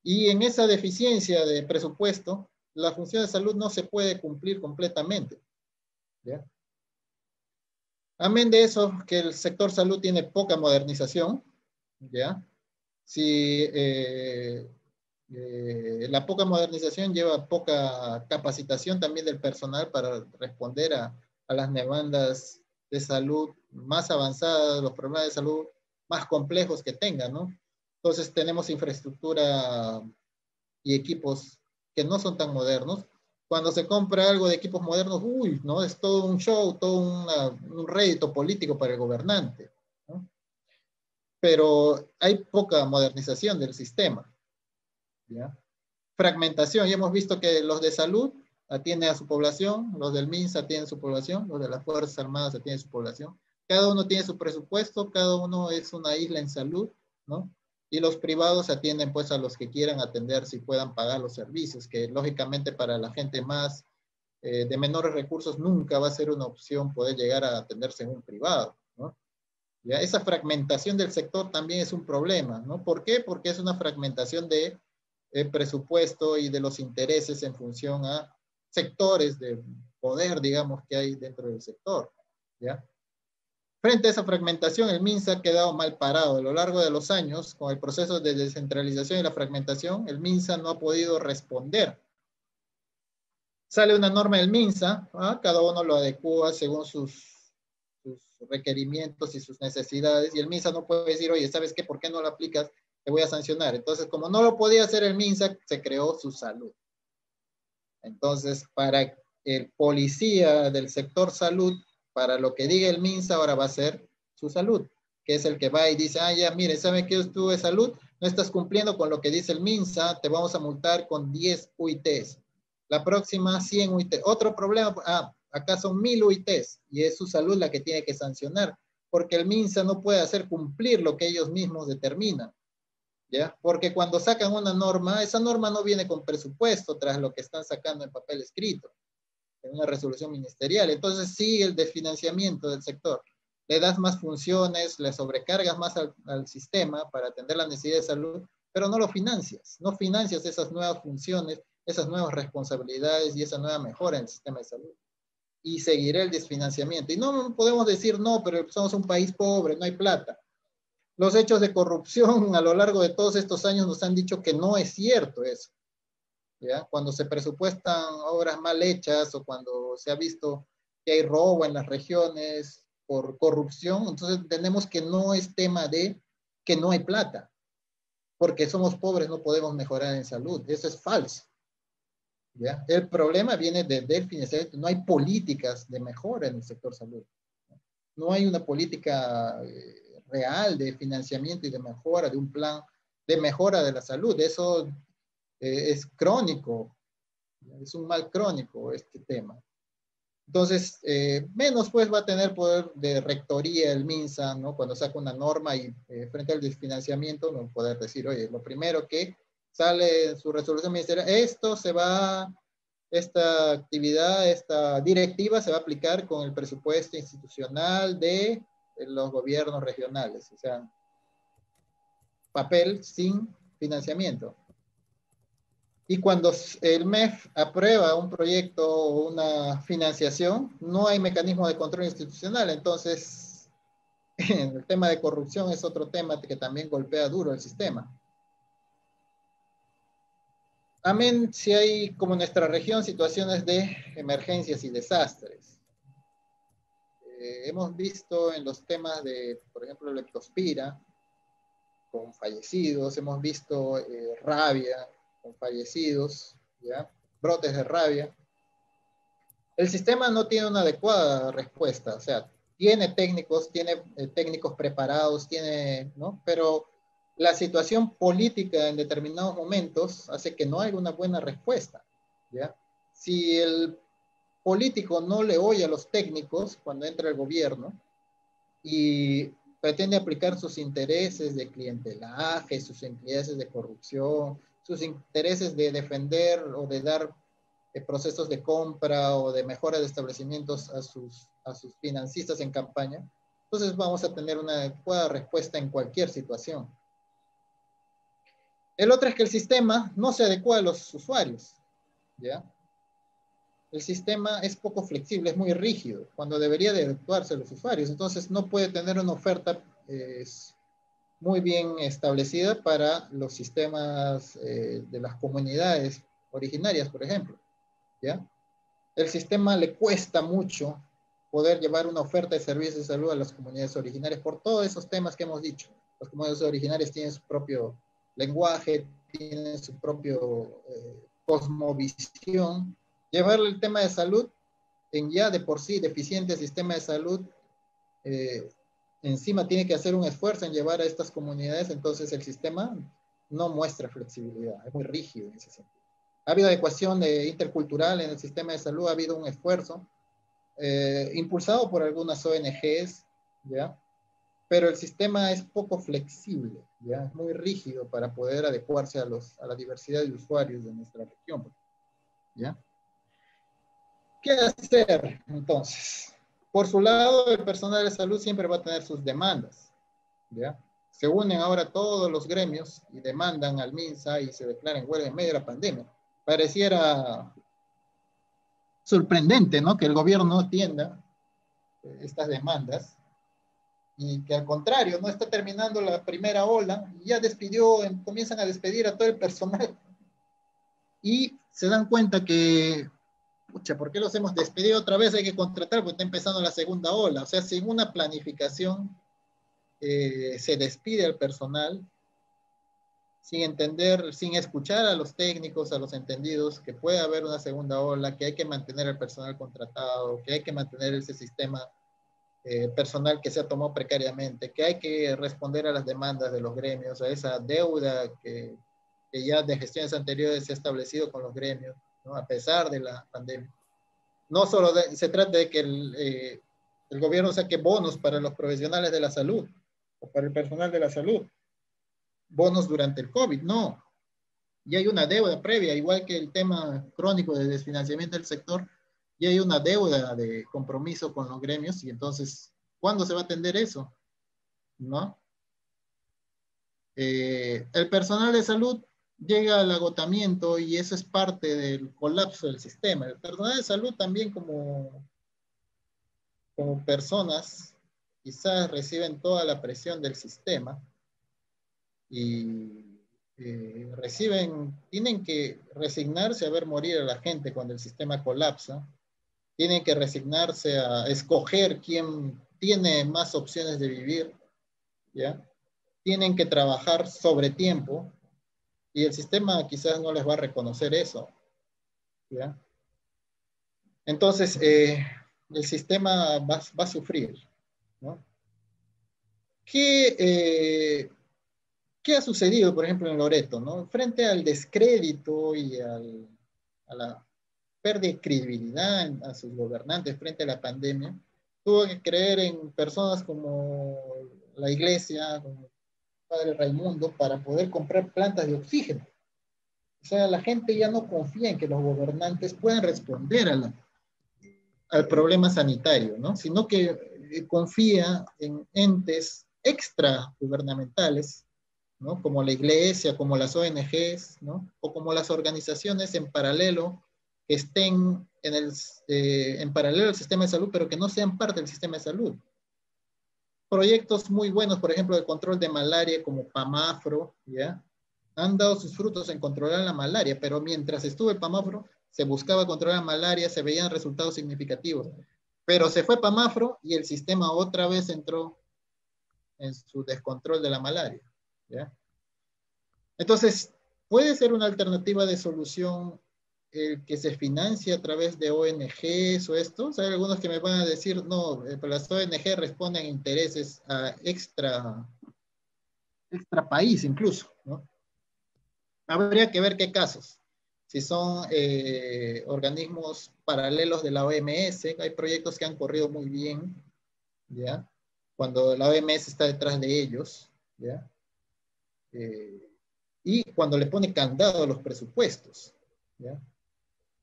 Y en esa deficiencia de presupuesto, la función de salud no se puede cumplir completamente, ¿ya? Amén de eso, que el sector salud tiene poca modernización, ¿ya? Si la poca modernización lleva poca capacitación también del personal para responder a las demandas de salud más avanzadas, los problemas de salud más complejos que tengan, ¿no? Entonces tenemos infraestructura y equipos que no son tan modernos. Cuando se compra algo de equipos modernos, uy, ¿no? Es todo un show, todo un rédito político para el gobernante, ¿no? Pero hay poca modernización del sistema, ¿ya? Fragmentación, ya hemos visto que los de salud atienden a su población, los del MINSA atienden a su población, los de las Fuerzas Armadas atienden a su población. Cada uno tiene su presupuesto, cada uno es una isla en salud, ¿no? Y los privados atienden pues a los que quieran atender si puedan pagar los servicios, que lógicamente para la gente más de menores recursos nunca va a ser una opción poder llegar a atenderse en un privado, ¿no? ¿Ya? Esa fragmentación del sector también es un problema, ¿no? ¿Por qué? Porque es una fragmentación de presupuesto y de los intereses en función a sectores de poder, digamos, que hay dentro del sector, ¿ya? Frente a esa fragmentación, el MINSA ha quedado mal parado. A lo largo de los años, con el proceso de descentralización y la fragmentación, el MINSA no ha podido responder. Sale una norma del MINSA, ¿ah? Cada uno lo adecua según sus requerimientos y sus necesidades, y el MINSA no puede decir, oye, ¿sabes qué? ¿Por qué no lo aplicas? Te voy a sancionar. Entonces, como no lo podía hacer el MINSA, se creó su salud. Entonces, para el policía del sector salud, para lo que diga el MINSA, ahora va a ser su salud, que es el que va y dice, ah, ya, mire, ¿sabe qué tú de salud? No estás cumpliendo con lo que dice el MINSA, te vamos a multar con 10 UITs. La próxima, 100 UITs. Otro problema, acá son 1000 UITs, y es su salud la que tiene que sancionar, porque el MINSA no puede hacer cumplir lo que ellos mismos determinan, ¿ya? Porque cuando sacan una norma, esa norma no viene con presupuesto tras lo que están sacando en papel escrito, en una resolución ministerial. Entonces sigue el desfinanciamiento del sector. Le das más funciones, le sobrecargas más al sistema para atender la necesidad de salud, pero no lo financias. No financias esas nuevas funciones, esas nuevas responsabilidades y esa nueva mejora en el sistema de salud. Y seguirá el desfinanciamiento. Y no podemos decir, no, pero somos un país pobre, no hay plata. Los hechos de corrupción a lo largo de todos estos años nos han dicho que no es cierto eso, ¿ya? Cuando se presupuestan obras mal hechas o cuando se ha visto que hay robo en las regiones por corrupción, entonces entendemos que no es tema de que no hay plata, porque somos pobres no podemos mejorar en salud. Eso es falso, ¿ya? El problema viene del financiamiento. No hay políticas de mejora en el sector salud. No hay una política real de financiamiento y de mejora, de un plan de mejora de la salud. Eso es crónico, es un mal crónico este tema. Entonces, menos pues va a tener poder de rectoría el MINSA, ¿no? Cuando saca una norma y frente al desfinanciamiento, no poder decir, oye, lo primero que sale en su resolución ministerial, esta actividad, esta directiva se va a aplicar con el presupuesto institucional de los gobiernos regionales, o sea, papel sin financiamiento. Y cuando el MEF aprueba un proyecto o una financiación, no hay mecanismo de control institucional. Entonces, el tema de corrupción es otro tema que también golpea duro el sistema. Amén, si hay, como en nuestra región, situaciones de emergencias y desastres. Hemos visto en los temas de, por ejemplo, leptospira, con fallecidos, hemos visto rabia, con fallecidos, ¿ya? Brotes de rabia. El sistema no tiene una adecuada respuesta, o sea, tiene técnicos preparados, ¿no? Pero la situación política en determinados momentos hace que no haya una buena respuesta, ¿ya? Si el político no le oye a los técnicos cuando entra el gobierno y pretende aplicar sus intereses de clientelaje, sus intereses de corrupción, sus intereses de defender o de dar procesos de compra o de mejora de establecimientos a sus financistas en campaña, entonces vamos a tener una adecuada respuesta en cualquier situación. El otro es que el sistema no se adecua a los usuarios, ¿ya? El sistema es poco flexible, es muy rígido, cuando debería de adecuarse a los usuarios. Entonces no puede tener una oferta muy bien establecida para los sistemas de las comunidades originarias, por ejemplo, ¿ya? El sistema le cuesta mucho poder llevar una oferta de servicios de salud a las comunidades originarias por todos esos temas que hemos dicho. Las comunidades originarias tienen su propio lenguaje, tienen su propio cosmovisión. Llevarle el tema de salud en ya de por sí deficiente sistema de salud, encima tiene que hacer un esfuerzo en llevar a estas comunidades, entonces el sistema no muestra flexibilidad, es muy rígido en ese sentido. Ha habido adecuación intercultural en el sistema de salud, ha habido un esfuerzo impulsado por algunas ONGs, ¿ya? Pero el sistema es poco flexible, ¿ya? Es muy rígido para poder adecuarse a la diversidad de usuarios de nuestra región, ¿ya? ¿Qué hacer entonces? Por su lado, el personal de salud siempre va a tener sus demandas, ¿ya? se unen ahora todos los gremios y demandan al MINSA y se declaran huelga en medio de la pandemia. Pareciera sorprendente, ¿no? Que el gobierno atienda estas demandas y que al contrario, no está terminando la primera ola y ya comienzan a despedir a todo el personal y se dan cuenta que, pucha, ¿por qué los hemos despedido otra vez? Hay que contratar porque está empezando la segunda ola. O sea, sin una planificación se despide al personal sin entender, sin escuchar a los técnicos, a los entendidos, que puede haber una segunda ola, que hay que mantener el personal contratado, que hay que mantener ese sistema personal que se ha tomado precariamente, que hay que responder a las demandas de los gremios, a esa deuda que ya de gestiones anteriores se ha establecido con los gremios, ¿no? A pesar de la pandemia. No solo se trata de que el gobierno saque bonos para los profesionales de la salud o para el personal de la salud, bonos durante el COVID, no. Y hay una deuda previa, igual que el tema crónico de desfinanciamiento del sector, y hay una deuda de compromiso con los gremios, y entonces, ¿cuándo se va a atender eso? ¿No? El personal de salud llega al agotamiento y eso es parte del colapso del sistema. El personal de salud también como personas quizás reciben toda la presión del sistema y tienen que resignarse a ver morir a la gente cuando el sistema colapsa, tienen que resignarse a escoger quién tiene más opciones de vivir, ¿ya? Tienen que trabajar sobre tiempo y el sistema quizás no les va a reconocer eso, ¿ya? Entonces, el sistema va a sufrir, ¿no? ¿Qué ha sucedido, por ejemplo, en Loreto, ¿no? Frente al descrédito y a la pérdida de credibilidad a sus gobernantes frente a la pandemia, tuvo que creer en personas como la iglesia, como el padre Raimundo, para poder comprar plantas de oxígeno. O sea, la gente ya no confía en que los gobernantes puedan responder al problema sanitario, ¿no? Sino que confía en entes extra gubernamentales, ¿no? Como la iglesia, como las ONGs, ¿no? O como las organizaciones en paralelo que estén en paralelo al sistema de salud, pero que no sean parte del sistema de salud. Proyectos muy buenos, por ejemplo, de control de malaria, como PAMAFRO, ¿ya? Han dado sus frutos en controlar la malaria, pero mientras estuvo el PAMAFRO, se buscaba controlar la malaria, se veían resultados significativos. Pero se fue PAMAFRO y el sistema otra vez entró en su descontrol de la malaria, ¿ya? Entonces, puede ser una alternativa de solución que se financia a través de ONGs o esto. O sea, hay algunos que me van a decir, no, pero las ONG responden a intereses extra país incluso, ¿no? Habría que ver qué casos. Si son organismos paralelos de la OMS, hay proyectos que han corrido muy bien, ¿ya? Cuando la OMS está detrás de ellos, ¿ya? Y cuando le pone candado a los presupuestos, ¿ya?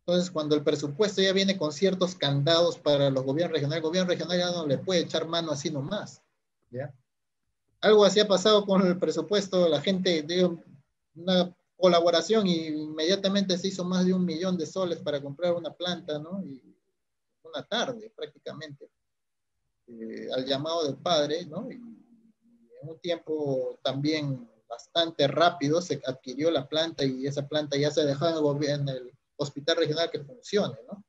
Entonces, cuando el presupuesto ya viene con ciertos candados para los gobiernos regionales, el gobierno regional ya no le puede echar mano así nomás, ¿ya? Algo así ha pasado con el presupuesto, la gente dio una colaboración y inmediatamente se hizo más de 1 millón de soles para comprar una planta, ¿no? Y una tarde prácticamente, al llamado del padre, ¿no? Y en un tiempo también bastante rápido se adquirió la planta y esa planta ya se dejó en el hospital regional que funcione, ¿no?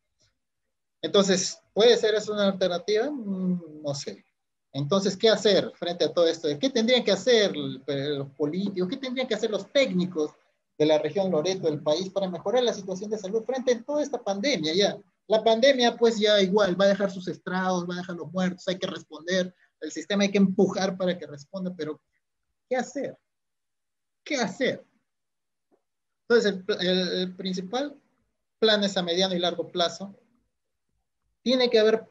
Entonces, ¿puede ser eso una alternativa? No sé. Entonces, ¿qué hacer frente a todo esto? ¿Qué tendrían que hacer los políticos? ¿Qué tendrían que hacer los técnicos de la región Loreto, del país, para mejorar la situación de salud frente a toda esta pandemia? Ya, la pandemia, pues ya igual, va a dejar sus estragos, va a dejar los muertos, hay que responder, el sistema hay que empujar para que responda, pero ¿qué hacer? ¿Qué hacer? Entonces, el principal plan es a mediano y largo plazo. Tiene que haber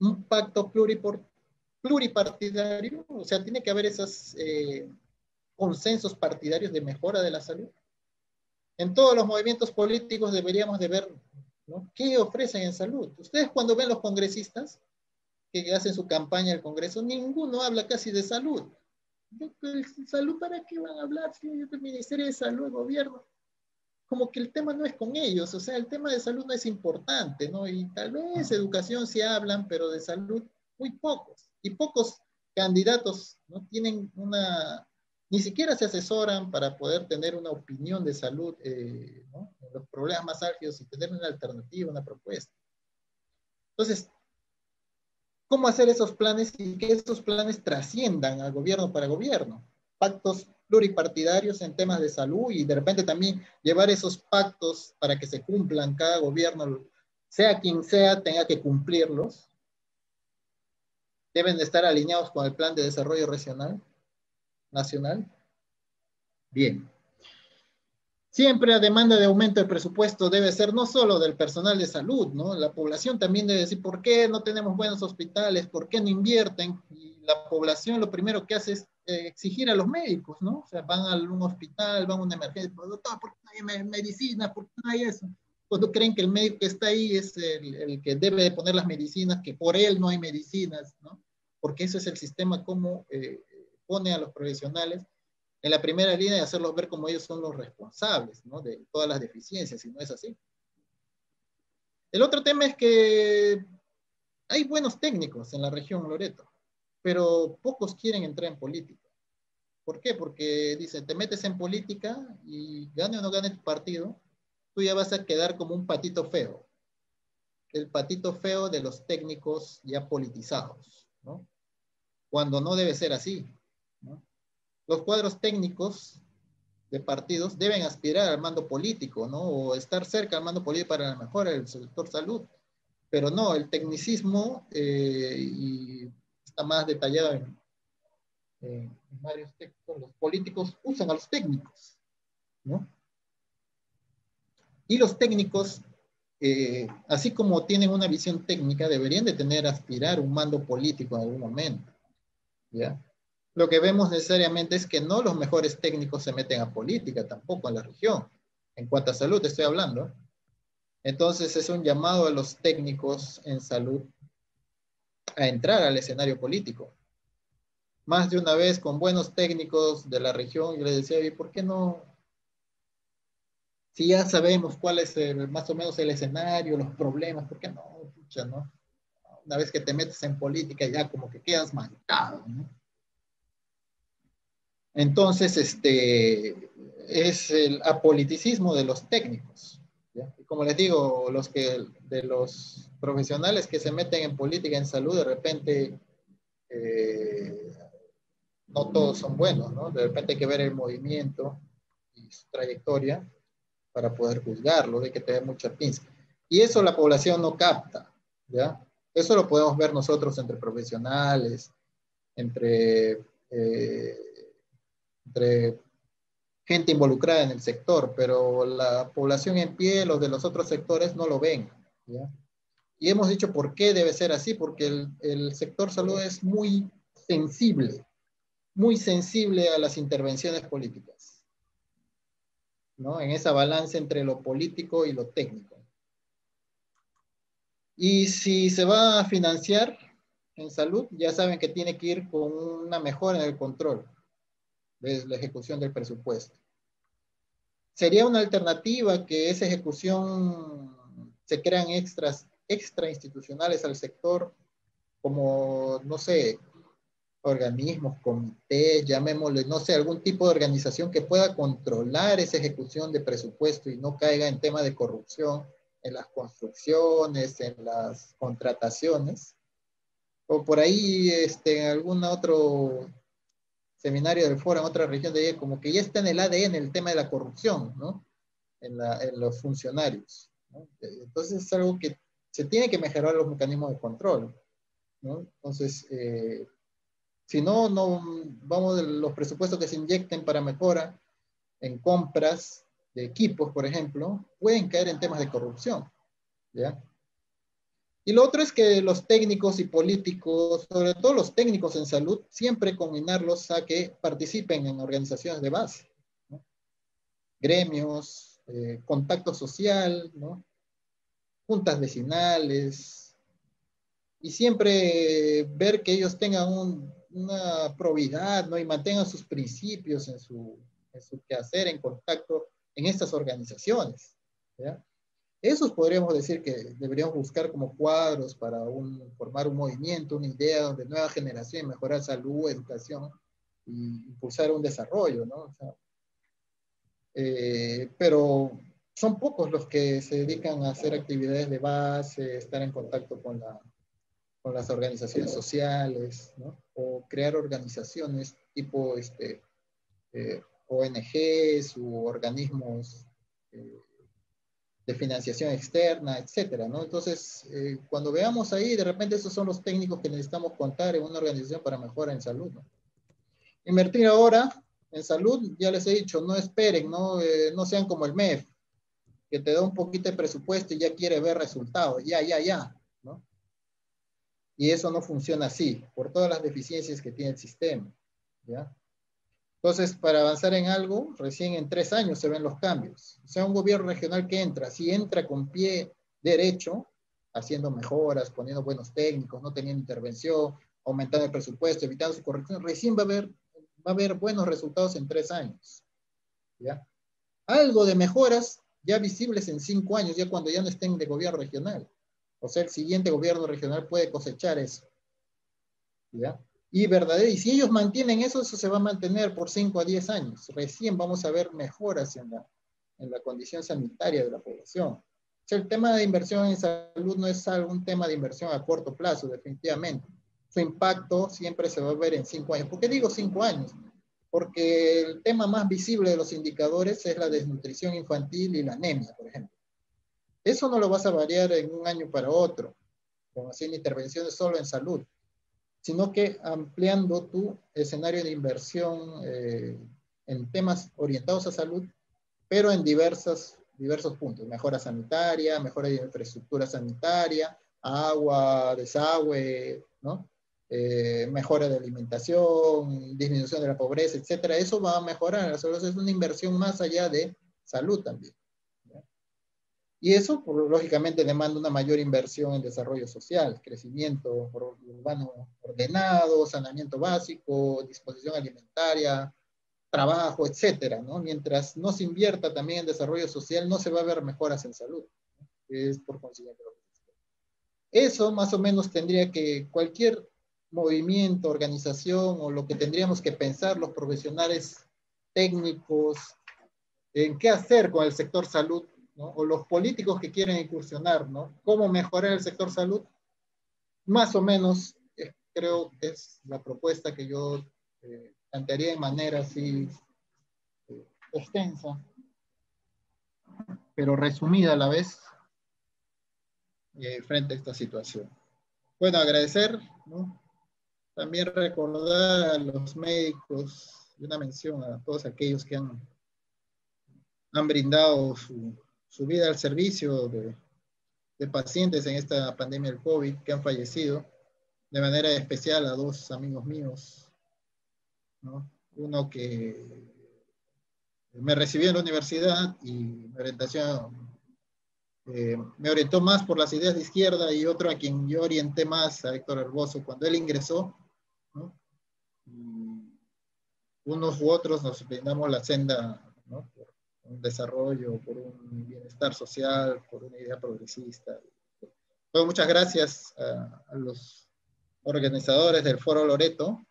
un pacto pluripartidario, o sea, tiene que haber esos consensos partidarios de mejora de la salud. En todos los movimientos políticos deberíamos de ver, ¿no?, qué ofrecen en salud. Ustedes cuando ven los congresistas que hacen su campaña al Congreso, ninguno habla casi de salud. ¿De salud para qué van a hablar? Si el Ministerio de Salud, el gobierno, como que el tema no es con ellos, o sea, el tema de salud no es importante, ¿no? Y tal vez educación sí hablan, pero de salud muy pocos. Y pocos candidatos no tienen una, ni siquiera se asesoran para poder tener una opinión de salud, ¿no? Los problemas más álgidos y tener una alternativa, una propuesta. Entonces, ¿cómo hacer esos planes y que esos planes trasciendan al gobierno para gobierno? Pactos pluripartidarios en temas de salud y de repente también llevar esos pactos para que se cumplan, cada gobierno, sea quien sea, tenga que cumplirlos. Deben de estar alineados con el plan de desarrollo regional, nacional. Bien. Siempre a demanda de aumento del presupuesto debe ser no solo del personal de salud, ¿no? La población también debe decir, ¿por qué no tenemos buenos hospitales? ¿Por qué no invierten? Y la población lo primero que hace es exigir a los médicos, ¿no? O sea, van a un hospital, van a una emergencia, doctor, ¿por qué no hay medicinas? ¿Por qué no hay eso? Cuando creen que el médico que está ahí es el que debe de poner las medicinas, que por él no hay medicinas, ¿no? Porque ese es el sistema como pone a los profesionales en la primera línea y hacerlos ver como ellos son los responsables, ¿no? De todas las deficiencias, y no es así. El otro tema es que hay buenos técnicos en la región Loreto, pero pocos quieren entrar en política. ¿Por qué? Porque dicen, te metes en política y gane o no gane tu partido, tú ya vas a quedar como un patito feo. El patito feo de los técnicos ya politizados, ¿no? Cuando no debe ser así, ¿no? Los cuadros técnicos de partidos deben aspirar al mando político, ¿no? O estar cerca al mando político para la mejora del sector salud. Pero no, el tecnicismo, y está más detallado en varios textos, los políticos usan a los técnicos, ¿no? Y los técnicos, así como tienen una visión técnica, deberían de tener, aspirar un mando político en algún momento, ¿ya? Lo que vemos necesariamente es que no los mejores técnicos se meten a política tampoco en la región. En cuanto a salud estoy hablando. Entonces es un llamado a los técnicos en salud a entrar al escenario político. Más de una vez con buenos técnicos de la región, yo les decía, ¿y por qué no? Si ya sabemos cuál es más o menos el escenario, los problemas, ¿por qué no? Pucha, ¿no? Una vez que te metes en política ya como que quedas marcado, ¿no? Entonces, es el apoliticismo de los técnicos, ¿ya? Y como les digo, de los profesionales que se meten en política, en salud, de repente, no todos son buenos, ¿no? De repente hay que ver el movimiento y su trayectoria para poder juzgarlo, hay que tener mucha pinza. Y eso la población no capta, ¿ya? Eso lo podemos ver nosotros entre profesionales, entre, eh, entre gente involucrada en el sector, pero la población en pie, los de los otros sectores no lo ven, ¿ya? Y hemos dicho por qué debe ser así, porque el sector salud es muy sensible a las intervenciones políticas, ¿no? En esa balanza entre lo político y lo técnico. Y si se va a financiar en salud, ya saben que tiene que ir con una mejora en el control de la ejecución del presupuesto. Sería una alternativa que esa ejecución se crean extra institucionales al sector, como, no sé, organismos, comités, llamémosle, no sé, algún tipo de organización que pueda controlar esa ejecución de presupuesto y no caiga en tema de corrupción en las construcciones, en las contrataciones, o por ahí en algún otro seminario del foro en otra región de ella, como que ya está en el ADN el tema de la corrupción, ¿no? En los funcionarios, ¿no? Entonces es algo que se tiene que mejorar los mecanismos de control, ¿no? Entonces, si no, vamos, los presupuestos que se inyecten para mejora en compras de equipos, por ejemplo, pueden caer en temas de corrupción, ¿ya? Y lo otro es que los técnicos y políticos, sobre todo los técnicos en salud, siempre combinarlos a que participen en organizaciones de base, ¿no? Gremios, contacto social, ¿no? Juntas vecinales, y siempre ver que ellos tengan una probidad, ¿no? Y mantengan sus principios en su quehacer, en contacto en estas organizaciones, ¿ya? Esos podríamos decir que deberíamos buscar como cuadros para formar un movimiento, una idea de nueva generación, mejorar salud, educación y impulsar un desarrollo, ¿no? O sea, pero son pocos los que se dedican a hacer actividades de base, estar en contacto con las organizaciones sociales, ¿no? O crear organizaciones tipo ONGs u organismos de financiación externa, etcétera, ¿no? Entonces, cuando veamos ahí, de repente esos son los técnicos que necesitamos contar en una organización para mejorar en salud, ¿no? Invertir ahora en salud, ya les he dicho, no esperen, ¿no? No sean como el MEF, que te da un poquito de presupuesto y ya quiere ver resultados, ya, ¿no? Y eso no funciona así, por todas las deficiencias que tiene el sistema, ¿ya? Entonces, para avanzar en algo, recién en 3 años se ven los cambios. O sea, un gobierno regional que entra, si entra con pie derecho, haciendo mejoras, poniendo buenos técnicos, no teniendo intervención, aumentando el presupuesto, evitando su corrección, recién va a haber buenos resultados en 3 años, ¿ya? Algo de mejoras ya visibles en 5 años, ya cuando ya no estén de gobierno regional. O sea, el siguiente gobierno regional puede cosechar eso, ¿ya? Y si ellos mantienen eso, eso se va a mantener por 5 a 10 años. Recién vamos a ver mejoras en la condición sanitaria de la población. O sea, el tema de inversión en salud no es un tema de inversión a corto plazo, definitivamente. Su impacto siempre se va a ver en 5 años. ¿Por qué digo 5 años? Porque el tema más visible de los indicadores es la desnutrición infantil y la anemia, por ejemplo. Eso no lo vas a variar en un año para otro, como haciendo intervenciones solo en salud, sino que ampliando tu escenario de inversión en temas orientados a salud, pero en diversos puntos. Mejora sanitaria, mejora de infraestructura sanitaria, agua, desagüe, ¿no? Mejora de alimentación, disminución de la pobreza, etcétera. Eso va a mejorar. Es una inversión más allá de salud también. Y eso, lógicamente, demanda una mayor inversión en desarrollo social, crecimiento urbano ordenado, saneamiento básico, disposición alimentaria, trabajo, etcétera, ¿no? Mientras no se invierta también en desarrollo social, no se va a ver mejoras en salud. Es por consiguiente lo que se espera. Eso más o menos tendría que cualquier movimiento, organización o lo que tendríamos que pensar los profesionales técnicos en qué hacer con el sector salud, ¿no? O los políticos que quieren incursionar, ¿no? Cómo mejorar el sector salud, más o menos creo que es la propuesta que yo plantearía de manera así extensa, pero resumida a la vez frente a esta situación. Bueno, agradecer, ¿no? También recordar a los médicos y una mención a todos aquellos que han brindado su vida al servicio de pacientes en esta pandemia del COVID que han fallecido, de manera especial a 2 amigos míos, ¿no? Uno que me recibió en la universidad y me orientó más por las ideas de izquierda, y otro a quien yo orienté más, a Héctor Herboso, cuando él ingresó, ¿no? Unos u otros nos brindamos la senda, ¿no? Por un desarrollo, por un bienestar social, por una idea progresista. Bueno, muchas gracias a los organizadores del Foro Loreto,